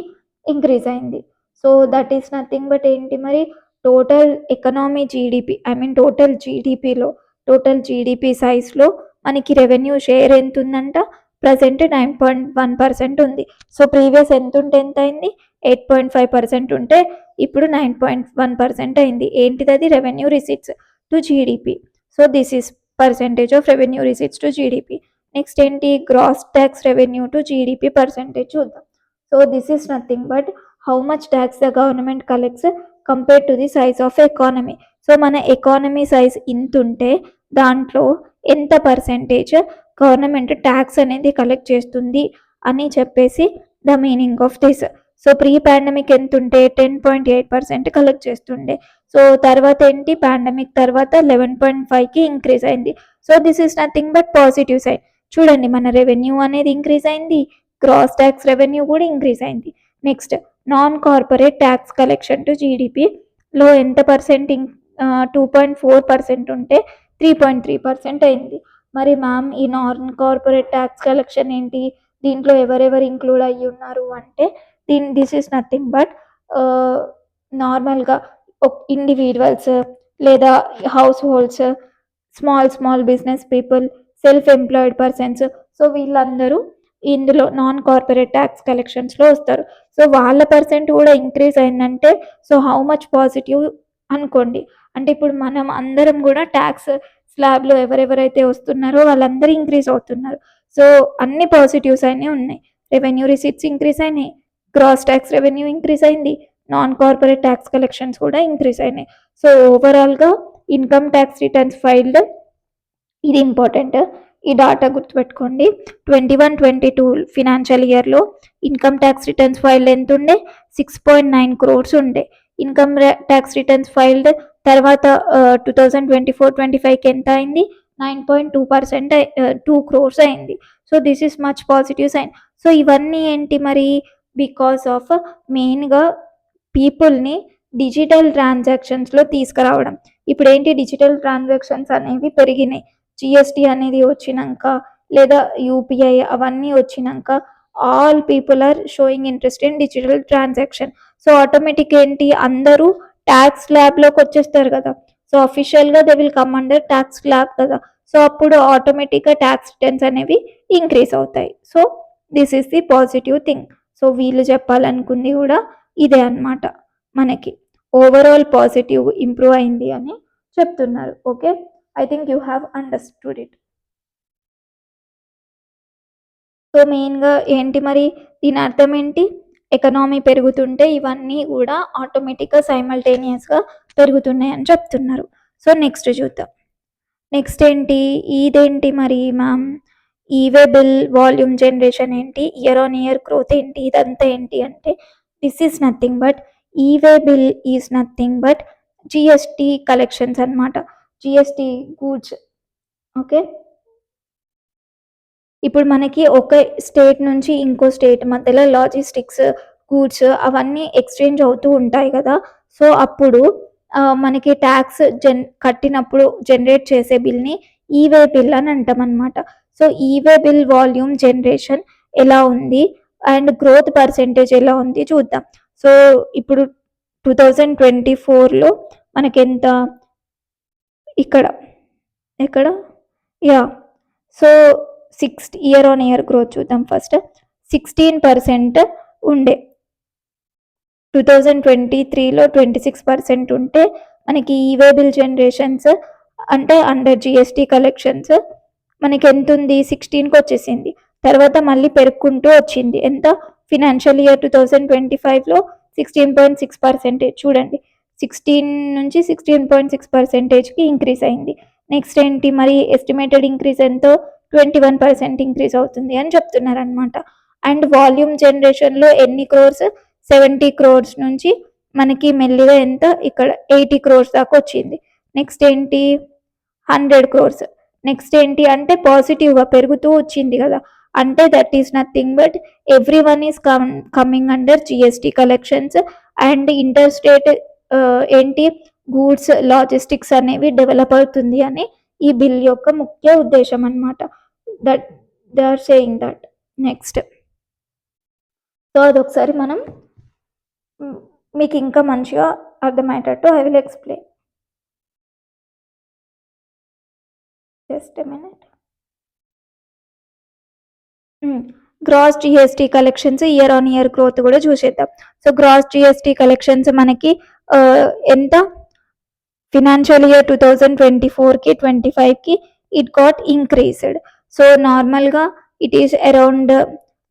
ఇంక్రీజ్ అయింది. So that is nothing but ఏంటి మరి total economy GDP, I mean total జీడిపిలో టోటల్ జీడిపి సైజ్లో మనకి రెవెన్యూ షేర్ ఎంత ఉందంట, ప్రజెంట్ 9.1% ఉంది. సో ప్రీవియస్ ఎంత ఉంటే ఎంత అయింది 8.5% ఉంటే ఇప్పుడు 9.1% అయింది. ఏంటిది అది revenue receipts to GDP. So this is percentage of revenue receipts to GDP. Next ఏంటి gross tax revenue to GDP percentage చూద్దాం. So this is nothing but how much tax the government collects compare to the size of economy. So మన ఎకానమీ సైజ్ ఇంత ఉంటే దాంట్లో ఎంత పర్సెంటేజ్ గవర్నమెంట్ ట్యాక్స్ అనేది కలెక్ట్ చేస్తుంది అని చెప్పేసి the meaning of this. So pre pandemic ఎంత ఉంటే 10.8% కలెక్ట్ చేస్తుండే. సో తర్వాత ఏంటి పాండమిక్ తర్వాత 11.5కి ఇంక్రీజ్ అయింది. So this is nothing but positive side. చూడండి మన రెవెన్యూ అనేది ఇంక్రీజ్ అయింది, గ్రాస్ ట్యాక్స్ రెవెన్యూ కూడా ఇంక్రీజ్ అయింది. Next non corporate tax collection to జీడిపిలో ఎంత పర్సెంట్ 2.4% ఉంటే 3.3% అయింది. మరి మ్యామ్ ఈ నాన్ కార్పొరేట్ ట్యాక్స్ కలెక్షన్ ఏంటి, దీంట్లో ఎవరెవరు ఇంక్లూడ్ అయ్యి ఉన్నారు అంటే దిస్ ఈస్ నథింగ్ బట్ నార్మల్గా ఇండివిజువల్స్ లేదా house holds, small business people, self employed persons, so వీళ్ళందరూ ఇందులో నాన్ కార్పొరేట్ ట్యాక్స్ కలెక్షన్స్లో వస్తారు. సో వాళ్ళ పర్సెంట్ కూడా ఇంక్రీజ్ అయిందంటే సో హౌ మచ్ పాజిటివ్ అనుకోండి. అంటే ఇప్పుడు మనం అందరం కూడా ట్యాక్స్ స్లాబ్లో ఎవరెవరైతే వస్తున్నారో వాళ్ళందరూ ఇంక్రీజ్ అవుతున్నారు. సో అన్ని పాజిటివ్స్ అన్నీ ఉన్నాయి. రెవెన్యూ రిసీట్స్ ఇంక్రీజ్ అయినాయి, గ్రాస్ ట్యాక్స్ రెవెన్యూ ఇంక్రీజ్ అయింది, నాన్ కార్పొరేట్ ట్యాక్స్ కలెక్షన్స్ కూడా ఇంక్రీజ్ అయినాయి. సో ఓవరాల్గా ఇన్కమ్ ట్యాక్స్ రిటర్న్స్ ఫైల్డ్, ఇది ఇంపార్టెంట్, ఈ డాటా గుర్తుపెట్టుకోండి. 21-22 ఫినాన్షియల్ ఇయర్లో ఇన్కమ్ ట్యాక్స్ రిటర్న్స్ ఫైల్డ్ ఎంత ఉండే 6.9 crores ఉండే. ఇన్కమ్ ట్యాక్స్ రిటర్న్స్ ఫైల్డ్ తర్వాత 2024-25కి ఎంత అయింది 9.2%, 2 crores అయింది. So this is much positive sign. So ఇవన్నీ ఏంటి మరి బికాస్ ఆఫ్ మెయిన్గా పీపుల్ని డిజిటల్ ట్రాన్సాక్షన్స్లో తీసుకురావడం. ఇప్పుడు ఏంటి డిజిటల్ ట్రాన్సాక్షన్స్ అనేవి పెరిగినాయి. జిఎస్టీ అనేది వచ్చినాక లేదా యూపీఐ అవన్నీ వచ్చినాక all people are showing interest in digital transaction. So automatic ఏంటి అందరూ ట్యాక్స్ ల్యాబ్లోకి వచ్చేస్తారు కదా. సో అఫీషియల్గా they will come under tax lab కదా. సో అప్పుడు ఆటోమేటిక్గా ట్యాక్స్ రిటర్న్స్ అనేవి ఇంక్రీజ్ అవుతాయి. So this is the positive thing. So వీళ్ళు చెప్పాలనుకుంది కూడా ఇదే అన్నమాట. మనకి ఓవరాల్ పాజిటివ్ ఇంప్రూవ్ అయింది అని చెప్తున్నారు. Okay, I think you have understood it. So మెయిన్గా ఏంటి మరి దీని అర్థం ఏంటి, ఎకనామీ పెరుగుతుంటే ఇవన్నీ కూడా ఆటోమేటిక్గా సైమల్టేనియస్గా పెరుగుతున్నాయి అని చెప్తున్నారు. సో నెక్స్ట్ చూద్దాం. నెక్స్ట్ ఏంటి ఇదేంటి మరి ma'am e way bill volume generation ఏంటి, ఇయర్ ఆన్ ఇయర్ గ్రోత్ ఏంటి, ఇదంతా ఏంటి అంటే this is nothing but e way bill is nothing but GST collections అనమాట. GST goods okay. ఇప్పుడు మనకి ఒక స్టేట్ నుంచి ఇంకో స్టేట్ మధ్యలో లాజిస్టిక్స్, గూడ్స్ అవన్నీ ఎక్స్‌చేంజ్ అవుతూ ఉంటాయి గదా! సో, అప్పుడు మనకి టాక్స్ కట్టినప్పుడు జనరేట్ చేసే బిల్‌ని ఈ-వే బిల్ అని అంటామనమాట. సో, ఈ-వే బిల్ వాల్యూమ్ జనరేషన్ ఎలా ఉంది? అండ్ గ్రోత్ పర్సెంటేజ్ ఎలా ఉంది చూద్దాం. సో, ఇప్పుడు 2024లో మనకెంత ఇక్కడ, ఎక్కడ? Yeah! So, year on year growth చూద్దాం ఫస్ట్. 16% ఉండే. 2023లో 26% ఉంటే మనకి ఈ-వే బిల్ జనరేషన్స్ అంటే అండర్ జీఎస్టీ కలెక్షన్స్ మనకెంతుంది 16కొచ్చేసింది. తర్వాత మళ్ళీ పెరుక్కుంటూ వచ్చింది. ఎంత? ఫినాన్షియల్ ఇయర్ 2025లో 16.6% చూడండి. 16 నుంచి 16.6%కి ఇంక్రీజ్ అయింది. నెక్స్ట్ ఏంటి మరి ఎస్టిమేటెడ్ ఇంక్రీజ్ ఎంతో 21% ఇంక్రీజ్ అవుతుంది అని చెప్తున్నారనమాట. అండ్ వాల్యూమ్ జనరేషన్‌లో ఎన్ని క్రోర్స్? 70 క్రోర్స్ నుంచి మనకి మెల్లిగా ఎంత ఇక్కడ 80 క్రోర్స్ దాకా వచ్చింది. నెక్స్ట్ ఏంటి? 100 క్రోర్స్. నెక్స్ట్ ఏంటి అంటే పాజిటివ్‌గా పెరుగుతూ వచ్చింది గదా! అంటే that is nothing but everyone is coming under GST collections and inter state ఏంటి గూడ్స్, లాజిస్టిక్స్ అనేవి డెవలప్ అవుతుంది అని ఈ బిల్ యొక్క ముఖ్య ఉద్దేశం అన్నమాట. That they are saying that. Next. So, అదొకసారి మనం మీకు ఇంకా మంచిగా అర్థమయ్యేటట్టు I will explain. Just a minute. Gross GST collections year on year growth కూడా చూసేద్దాం. సో, గ్రాస్ జీఎస్టీ కలెక్షన్స్ మనకి ఎంత? ఫినాన్షియల్ ఇయర్ 2024కి 25కి ఇట్ గాట్ ఇంక్రీజ్డ్. సో, నార్మల్‌గా it is around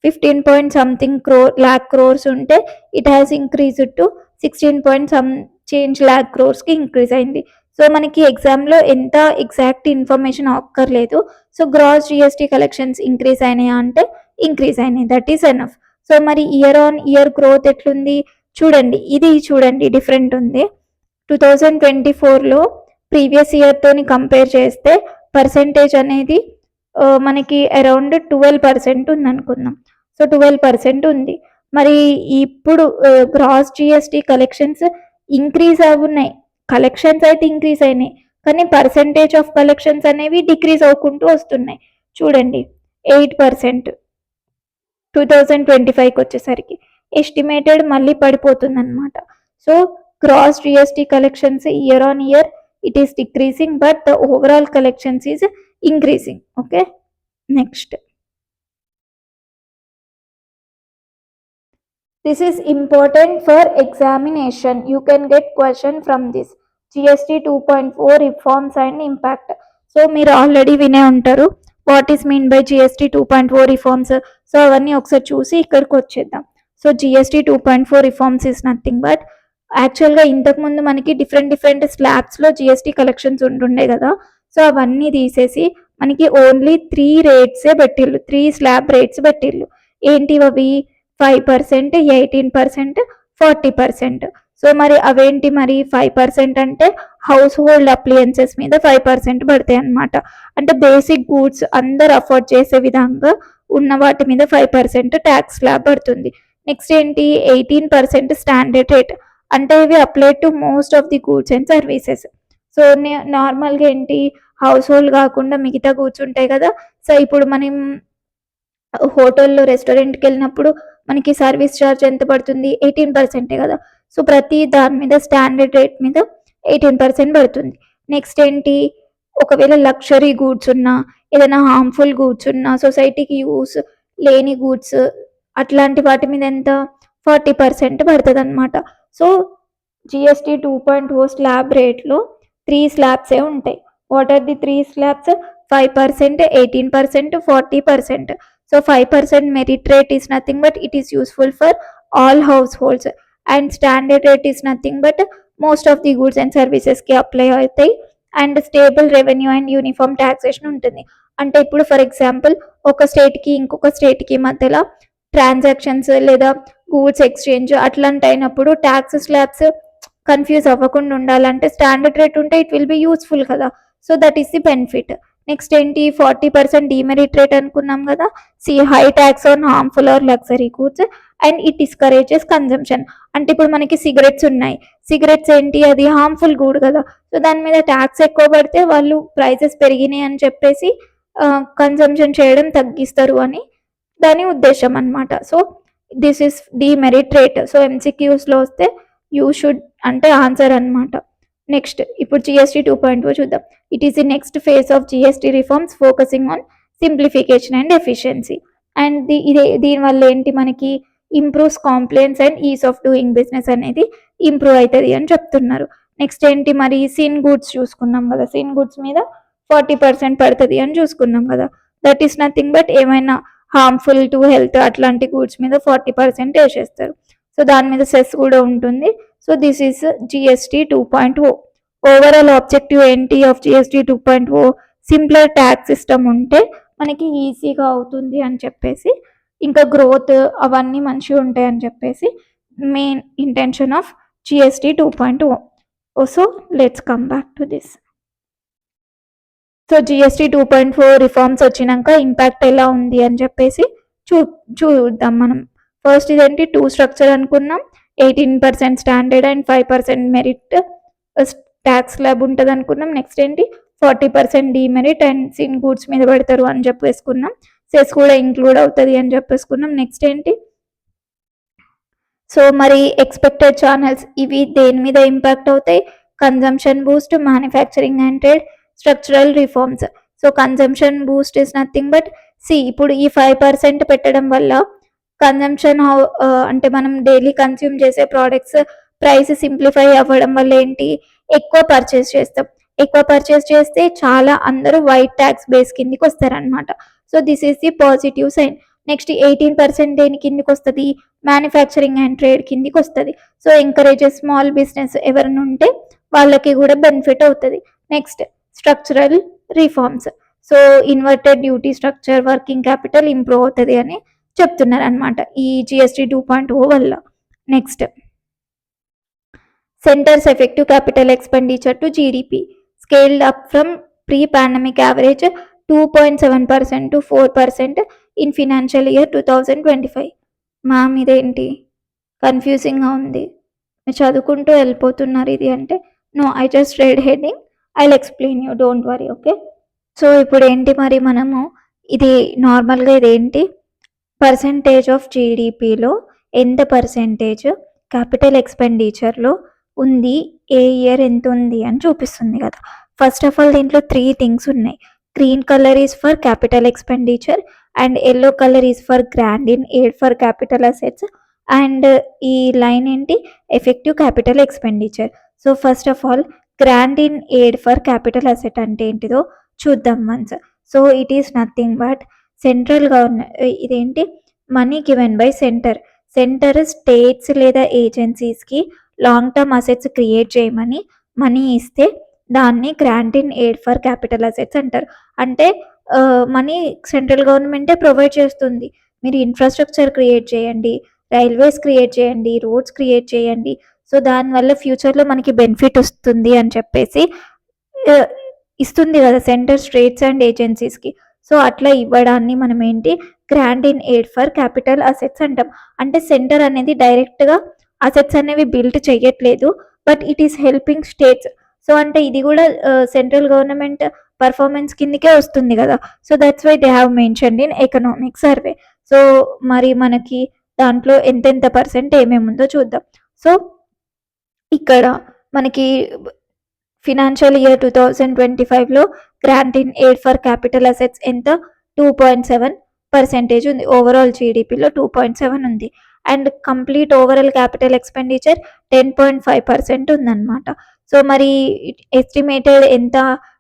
15 point something lakh crores ఉంటే it has increased to 16 point some change lakh crores increase అయింది. సో, మనకి ఎగ్జామ్‌లో ఎంత ఎగ్జాక్ట్ ఇన్ఫర్మేషన్ అక్కర్లేదు. So, gross GST collections increase అయినాయా అంటే ఇంక్రీజ్ అయినాయి. That is enough. సో, మరి ఇయర్ ఆన్ ఇయర్ గ్రోత్ ఎట్లుంది? చూడండి. ఇది చూడండి డిఫరెంట్ ఉంది. 2024లో ప్రీవియస్ ఇయర్‌తోని కంపేర్ చేస్తే పర్సెంటేజ్ అనేది మనకి అరౌండ్ 12% ఉందనుకుందాం. సో, 12% ఉంది. మరి ఇప్పుడు గ్రాస్ జీఎస్టీ కలెక్షన్స్ ఇంక్రీజ్ అవున్నాయి. కలెక్షన్స్ అయితే ఇంక్రీజ్ అయినాయి. కానీ పర్సెంటేజ్ ఆఫ్ కలెక్షన్స్ అనేవి డిక్రీజ్ అవ్వుకుంటూ వస్తున్నాయి. చూడండి 8% 2025కొచ్చేసరికి. ఎస్టిమేటెడ్ మళ్ళీ పడిపోతుందనమాట. So, gross GST collections year on year it is decreasing but the overall collections is increasing. Okay, next. This is important for examination. You can get question from this. GST 2.4 reforms and impact. So మీరు ఆల్రెడీ వినే ఉంటారు what is mean by GST 2.4 reforms. So అవన్నీ ఒకసారి చూసి ఇక్కడికి వచ్చేద్దాం. So GST 2.4 reforms is nothing but యాక్చువల్గా ఇంతకుముందు మనకి డిఫరెంట్ స్లాబ్స్లో జిఎస్టీ కలెక్షన్స్ ఉంటుండే కదా. సో అవన్నీ తీసేసి మనకి ఓన్లీ 3 రేట్సే పెట్టిళ్ళు, 3 స్లాబ్ రేట్స్ పెట్టిళ్ళు. ఏంటివి అవి? 5%, 18%, 40%. సో మరి అవేంటి మరి? 5% అంటే హౌస్ హోల్డ్ అప్లయన్సెస్ మీద 5% పడతాయి అన్నమాట. అంటే బేసిక్ గూడ్స్ అందరు అఫోర్డ్ చేసే విధంగా ఉన్న వాటి మీద 5% ట్యాక్స్ స్లాబ్ పడుతుంది. నెక్స్ట్ ఏంటి? 18% స్టాండర్డ్ రేట్. అంటే ఇవి apply to most of the goods and services. So నార్మల్గా ఏంటి? హౌస్ హోల్డ్ కాకుండా మిగతా గూడ్స్ ఉంటాయి కదా. సో ఇప్పుడు మనం హోటల్లో రెస్టారెంట్కి వెళ్ళినప్పుడు మనకి సర్వీస్ ఛార్జ్ ఎంత పడుతుంది? 18% కదా. సో ప్రతి దాని మీద స్టాండర్డ్ రేట్ మీద 18% పడుతుంది. నెక్స్ట్ ఏంటి? ఒకవేళ లగ్జరీ గూడ్స్ ఉన్నా, ఏదైనా హార్మ్ఫుల్ గూడ్స్ ఉన్నా, సొసైటీకి యూస్ లేని గూడ్స్ అట్లాంటి వాటి మీద ఎంత? 40% పడుతుంది అనమాట. సో జిఎస్టీ 2.0 స్లాబ్ రేట్లో 3 స్లాబ్సే ఉంటాయి. What are the 3 slabs? 5%, 18%, 40%. So 5% merit rate is nothing but it is useful for all households and standard rate is nothing but most of the goods and services కి అప్లై అవుతాయి and stable revenue and uniform taxation ఉంటుంది. అంటే ఇప్పుడు ఫర్ ఎగ్జాంపుల్ ఒక స్టేట్కి ఇంకొక స్టేట్కి మధ్యలో ట్రాన్సాక్షన్స్ లేదా గూడ్స్ ఎక్స్చేంజ్ అట్లాంటి అయినప్పుడు ట్యాక్స్ స్లాబ్స్ కన్ఫ్యూజ్ అవ్వకుండా ఉండాలంటే స్టాండర్డ్ రేట్ ఉంటే ఇట్ విల్ బి యూస్ఫుల్ కదా. So that is the benefit. Next ఏంటి 40% డీమెరిట్ రేట్ అనుకున్నాం కదా. High tax on harmful or luxury goods and it discourages consumption. అంటే ఇప్పుడు మనకి సిగరెట్స్ ఉన్నాయి, సిగరెట్స్ ఏంటి అది హార్మ్ఫుల్ గూడ్ కదా. సో దాని మీద ట్యాక్స్ ఎక్కువ పడితే వాళ్ళు ప్రైసెస్ పెరిగినాయి అని చెప్పేసి కన్జంప్షన్ చేయడం తగ్గిస్తారు అని దాని ఉద్దేశం అనమాట. So this is demerit rate. So ఎంసీక్యూస్లో వస్తే యూ షుడ్ అంటే ఆన్సర్ అనమాట. నెక్స్ట్ ఇప్పుడు జిఎస్టీ 2.0 చూద్దాం. It is the next phase of GST reforms focusing on simplification and efficiency. And దీనివల్ల ఏంటి మనకి improves compliance and ease of doing business అనేది ఇంప్రూవ్ అవుతుంది అని చెప్తున్నారు. నెక్స్ట్ ఏంటి మరి సిన్ గూడ్స్ చూసుకున్నాం కదా, సిన్ గూడ్స్ మీద 40% పడుతుంది అని చూసుకున్నాం కదా. దట్ ఈస్ నథింగ్ బట్ ఏమైనా హార్మ్ఫుల్ టు హెల్త్ అట్లాంటి గూడ్స్ మీద 40% వేసేస్తారు. సో దాని మీద సెస్ కూడా ఉంటుంది. So this is GST 2.0. Overall objective ఏంటి of GST 2.0? Simpler tax system ఉంటే మనకి ఈజీగా అవుతుంది అని చెప్పేసి, ఇంకా గ్రోత్ అవన్నీ మంచిగా ఉంటాయి అని చెప్పేసి main intention of GST 2.0. So let's come back to this. So GST 2.4 reforms వచ్చినాక ఇంపాక్ట్ ఎలా ఉంది అని చెప్పేసి చూద్దాం మనం. ఫస్ట్ ఇదేంటి 2 స్ట్రక్చర్ అనుకున్నాం. 18% standard and 5% merit tax slab ఉంటుంది అనుకున్నాం. నెక్స్ట్ ఏంటి 40% డీమెరిట్ అండ్ సిన్ గూడ్స్ మీద పెడతారు అని చెప్పేసుకున్నాం. సెస్ కూడా ఇంక్లూడ్ అవుతుంది అని చెప్పేసుకున్నాం. నెక్స్ట్ ఏంటి సో మరి ఎక్స్పెక్టెడ్ ఛానల్స్ ఇవి దేని మీద ఇంపాక్ట్ అవుతాయి? Consumption Boost, manufacturing and trade, structural reforms. So consumption Boost is nothing but ఇప్పుడు ఈ 5% పెట్టడం వల్ల కన్జంప్షన్ అంటే మనం డైలీ కన్స్యూమ్ చేసే ప్రోడక్ట్స్ ప్రైస్ సింప్లిఫై అవ్వడం వల్ల ఏంటి ఎక్కువ పర్చేస్ చేస్తాం. ఎక్కువ పర్చేస్ చేస్తే చాలా అందరూ వైట్ ట్యాక్స్ బేస్ కిందికి వస్తారనమాట. So this is the positive sign. Next 18% దేని కిందికి వస్తుంది? మ్యానుఫ్యాక్చరింగ్ అండ్ ట్రేడ్ కిందికి వస్తుంది. సో ఎంకరేజెస్ స్మాల్ బిజినెస్ ఎవరైనా ఉంటే వాళ్ళకి కూడా బెనిఫిట్ అవుతుంది. Next structural reforms. So inverted duty structure, working capital improve అవుతుంది అని చెప్తున్నారు అనమాట ఈ జిఎస్టీ 2.0 వల్ల. Next centre's effective capital expenditure to GDP scaled up from pre pandemic average 2.7% to 4% in financial year 2025. Ma'am ఇదేంటి కన్ఫ్యూజింగ్గా ఉంది, మీరు చదువుకుంటూ వెళ్ళిపోతున్నారు ఇది అంటే. No, I just read heading, I will explain you, don't worry. Okay. So ఇప్పుడు ఏంటి మరి మనము ఇది నార్మల్గా ఇదేంటి పర్సెంటేజ్ ఆఫ్ జీడిపిలో ఎంత పర్సెంటేజ్ క్యాపిటల్ ఎక్స్పెండిచర్లో ఉంది, ఏ ఇయర్ ఎంత ఉంది అని చూపిస్తుంది కదా. ఫస్ట్ ఆఫ్ ఆల్ దీంట్లో 3 థింగ్స్ ఉన్నాయి. Green colour is for capital expenditure and yellow colour is for grant in aid for capital assets and ఈ లైన్ ఏంటి effective capital expenditure. So first of all grant in aid for capital asset అంటే ఏంటిదో చూద్దాం once. So it is nothing but central government ఇదేంటి money given by centre states లేదా ఏజెన్సీస్కి లాంగ్ టర్మ్ అసెట్స్ క్రియేట్ చేయమని మనీ ఇస్తే దాన్ని grant in aid for capital assets అంటారు. అంటే మనీ సెంట్రల్ గవర్నమెంటే ప్రొవైడ్ చేస్తుంది, మీరు ఇన్ఫ్రాస్ట్రక్చర్ క్రియేట్ చేయండి, రైల్వేస్ క్రియేట్ చేయండి, రోడ్స్ క్రియేట్ చేయండి, సో దానివల్ల ఫ్యూచర్లో మనకి బెనిఫిట్ వస్తుంది అని చెప్పేసి ఇస్తుంది కదా సెంటర్ స్టేట్స్ అండ్ ఏజెన్సీస్కి. సో అట్లా ఇవ్వడాన్ని మనం ఏంటి grant in aid for capital assets అంటాం. అంటే సెంటర్ అనేది డైరెక్ట్గా అసెట్స్ అనేవి బిల్డ్ చేయట్లేదు, but it is helping states. So అంటే ఇది కూడా సెంట్రల్ గవర్నమెంట్ పర్ఫార్మెన్స్ కిందకే వస్తుంది కదా. So that's why they have mentioned in economic survey. So మరి మనకి దాంట్లో ఎంతెంత పర్సెంట్ ఏమేమి ఉందో చూద్దాం. సో ఇక్కడ మనకి ఫినాన్షియల్ ఇయర్ 2025లో grant in aid for capital assets ఎంత 2.7% ఉంది. ఓవరాల్ జీడిపిలో 2.7 ఉంది. And complete overall capital expenditure 10.5% ఉందన్నమాట. సో మరి ఎస్టిమేటెడ్ ఎంత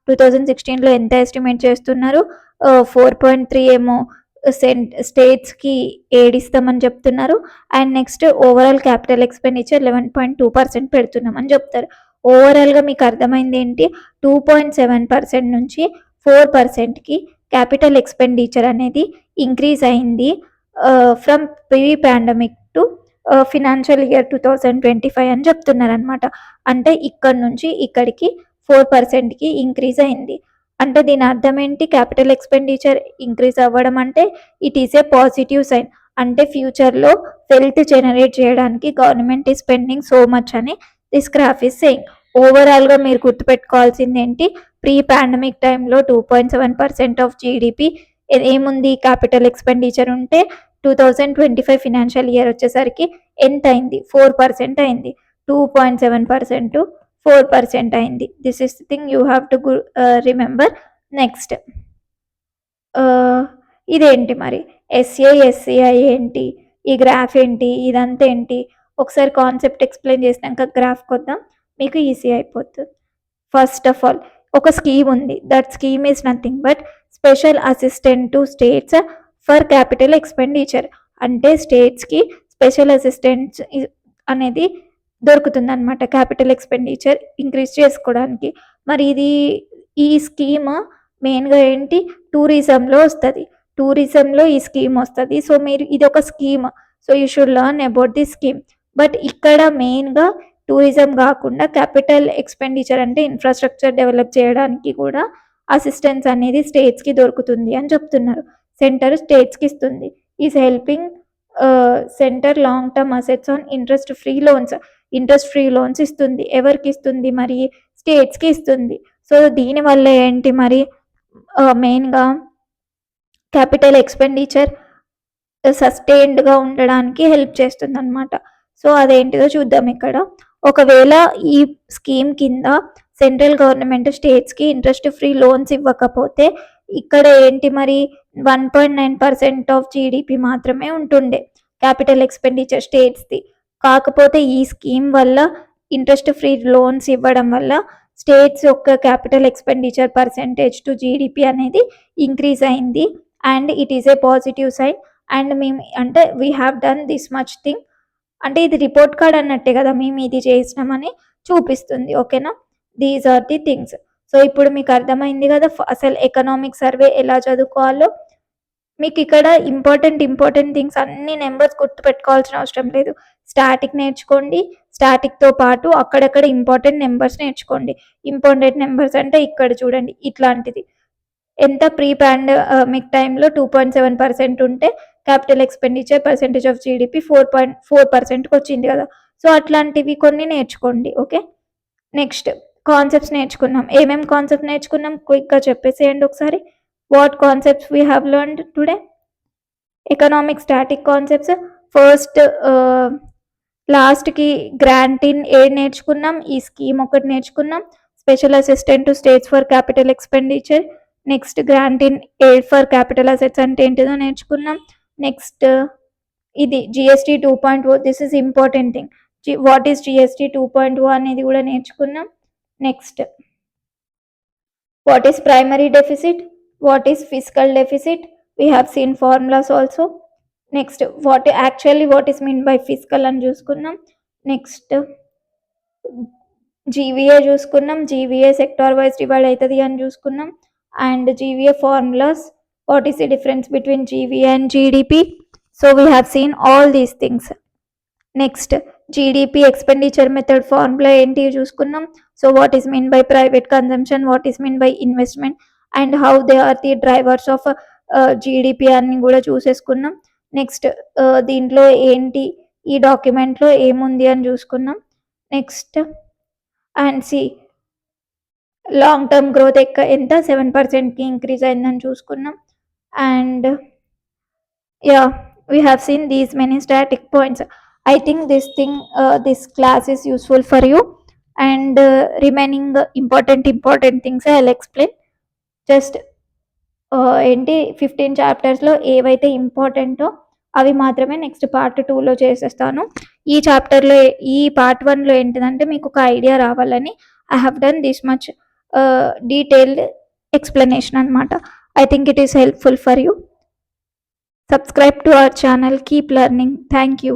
2016లో ఎంత ఎస్టిమేట్ చేస్తున్నారు? 4.3 ఏమో స్టేట్స్కి ఎయిడ్ ఇస్తామని చెప్తున్నారు. And next overall capital expenditure 11.2% పెడుతున్నామని చెప్తారు. ఓవరాల్గా మీకు అర్థమైంది ఏంటి 2.7% నుంచి 4%కి క్యాపిటల్ ఎక్స్పెండిచర్ అనేది ఇంక్రీజ్ అయింది from pre pandemic to financial year 2025 అని చెప్తున్నారు అనమాట. అంటే ఇక్కడ నుంచి ఇక్కడికి 4%కి ఇంక్రీజ్ అయింది. అంటే దీని అర్థం ఏంటి? క్యాపిటల్ ఎక్స్‌పెండిచర్ ఇంక్రీజ్ అవ్వడం అంటే it is a positive sign. అంటే ఫ్యూచర్‌లో వెల్త్ జనరేట్ చేయడానికి government is spending so much అని దిస్ గ్రాఫ్ ఈస్ సేయింగ్. ఓవరాల్‌గా మీరు గుర్తుపెట్టుకోవాల్సింది ఏంటి? ప్రీ పాండమిక్ టైంలో 2.7% ఆఫ్ జీడీపీ ఏముంది? క్యాపిటల్ ఎక్స్‌పెండిచర్ ఉంటే 2025 ఫినాన్షియల్ ఇయర్ వచ్చేసరికి ఎంత అయింది? 4% అయింది. 2.7% 4% అయింది. This is the thing you have to remember. Next ఇదేంటి మరి? ఎస్ఏ, ఎస్సీఐ ఏంటి? ఈ గ్రాఫ్ ఏంటి? ఇదంతా ఏంటి? ఒకసారి కాన్సెప్ట్ ఎక్స్ప్లెయిన్ చేసినాక గ్రాఫ్కి వద్దాం, మీకు ఈజీ అయిపోతుంది. ఫస్ట్ ఆఫ్ ఆల్ ఒక స్కీమ్ ఉంది. That scheme is nothing but special assistant to states for capital expenditure. అంటే స్టేట్స్కి స్పెషల్ అసిస్టెంట్స్ అనేది దొరుకుతుంది అనమాట క్యాపిటల్ ఎక్స్పెండిచర్ ఇంక్రీజ్ చేసుకోవడానికి. మరి ఈ స్కీమ్ మెయిన్గా ఏంటి? టూరిజంలో వస్తుంది. టూరిజంలో ఈ స్కీమ్ వస్తుంది. సో మీరు ఇది ఒక scheme, so you should learn about the scheme. But ఇక్కడ మెయిన్గా టూరిజం కాకుండా క్యాపిటల్ ఎక్స్పెండిచర్ అంటే ఇన్ఫ్రాస్ట్రక్చర్ డెవలప్ చేయడానికి కూడా అసిస్టెన్స్ అనేది స్టేట్స్కి దొరుకుతుంది అని చెప్తున్నారు. సెంటర్ స్టేట్స్కి ఇస్తుంది. Is helping centre long term assets on interest free loans ఇస్తుంది. ఎవరికి ఇస్తుంది మరి? స్టేట్స్కి ఇస్తుంది. సో దీనివల్ల ఏంటి మరి? మెయిన్గా క్యాపిటల్ ఎక్స్పెండిచర్ సస్టైన్డ్గా ఉండడానికి హెల్ప్ చేస్తుంది అనమాట. సో అదేంటిదో చూద్దాం ఇక్కడ. ఒకవేళ ఈ స్కీమ్ కింద సెంట్రల్ గవర్నమెంట్ స్టేట్స్కి ఇంట్రెస్ట్ ఫ్రీ లోన్స్ ఇవ్వకపోతే ఇక్కడ ఏంటి మరి? 1.9% ఆఫ్ జీడిపి మాత్రమే ఉంటుండే క్యాపిటల్ ఎక్స్పెండిచర్ స్టేట్స్ది. కాకపోతే ఈ స్కీమ్ వల్ల ఇంట్రెస్ట్ ఫ్రీ లోన్స్ ఇవ్వడం వల్ల స్టేట్స్ యొక్క capital expenditure percentage to GDP అనేది ఇంక్రీజ్ అయింది. And it is a positive sign. And మేము అంటే we have done this much thing అంటే ఇది రిపోర్ట్ కార్డ్ అన్నట్టే కదా, మేము ఇది చేసినామని చూపిస్తుంది. ఓకేనా? These are the things. So ఇప్పుడు మీకు అర్థమైంది కదా అసలు ఎకనామిక్ సర్వే ఎలా చదువుకోవాలో. మీకు ఇక్కడ ఇంపార్టెంట్ థింగ్స్ అన్ని నెంబర్స్ గుర్తుపెట్టుకోవాల్సిన అవసరం లేదు. స్టాటిక్ నేర్చుకోండి. స్టాటిక్తో పాటు అక్కడక్కడ ఇంపార్టెంట్ నెంబర్స్ నేర్చుకోండి. ఇంపార్టెంట్ నెంబర్స్ అంటే ఇక్కడ చూడండి ఇట్లాంటిది. ఎంత? ప్రీ పాండమిక్ టైంలో 2.7% ఉంటే capital expenditure percentage of GDP 4.4%కి వచ్చింది కదా. సో అట్లాంటివి కొన్ని నేర్చుకోండి. ఓకే, నెక్స్ట్ కాన్సెప్ట్స్ నేర్చుకున్నాం. ఏమేమి కాన్సెప్ట్ నేర్చుకున్నాం క్విక్గా చెప్పేసేయండి ఒకసారి. What concepts we have learned today? Economic static concepts. First లాస్ట్కి గ్రాంట్ ఇన్ ఎయిడ్ నేర్చుకున్నాం. ఈ స్కీమ్ ఒకటి నేర్చుకున్నాం. Special assistant to states for capital expenditure. Next grant in aid for capital assets అంటే ఏంటిదో నేర్చుకున్నాం. నెక్స్ట్ ఇది GST 2.0. This is important thing. What is GST 2.0 అనేది కూడా నేర్చుకున్నాం. Next what is primary deficit, what is physical deficit, we have seen formulas also. Next what is mean by physical అని చూసుకున్నాం. నెక్స్ట్ జీవీఏ చూసుకున్నాం. జీవీఏ సెక్టార్ వైజ్ డివైడ్ అవుతుంది అని చూసుకున్నాం. And GVA formulas, what is the difference between GVA and GDP. So we have seen all these things. Next GDP expenditure method formula enti chusukunnam. So what is mean by private consumption, what is mean by investment, and how they are the drivers of GDP అని కూడా చూసేసుకున్నాం. నెక్స్ట్ దీంట్లో ఏంటి ఈ డాక్యుమెంట్లో ఏముంది అని చూసుకున్నాం. Next and see long term growth ఎంత 7%కి ఇంక్రీజ్ అయిందని చూసుకున్నాం. And yeah, we have seen these many static points. I think this class is useful for you, and remaining important things I'll explain. Just ఏంటి 15 చాప్టర్స్లో ఏవైతే ఇంపార్టెంటో అవి మాత్రమే నెక్స్ట్ పార్ట్ 2లో చేసేస్తాను. ఈ చాప్టర్లో ఈ పార్ట్ 1లో ఏంటిదంటే మీకు ఒక ఐడియా రావాలని I have done this much detailed explanation అనమాట. I think it is helpful for you. Subscribe to our channel. Keep learning. Thank you.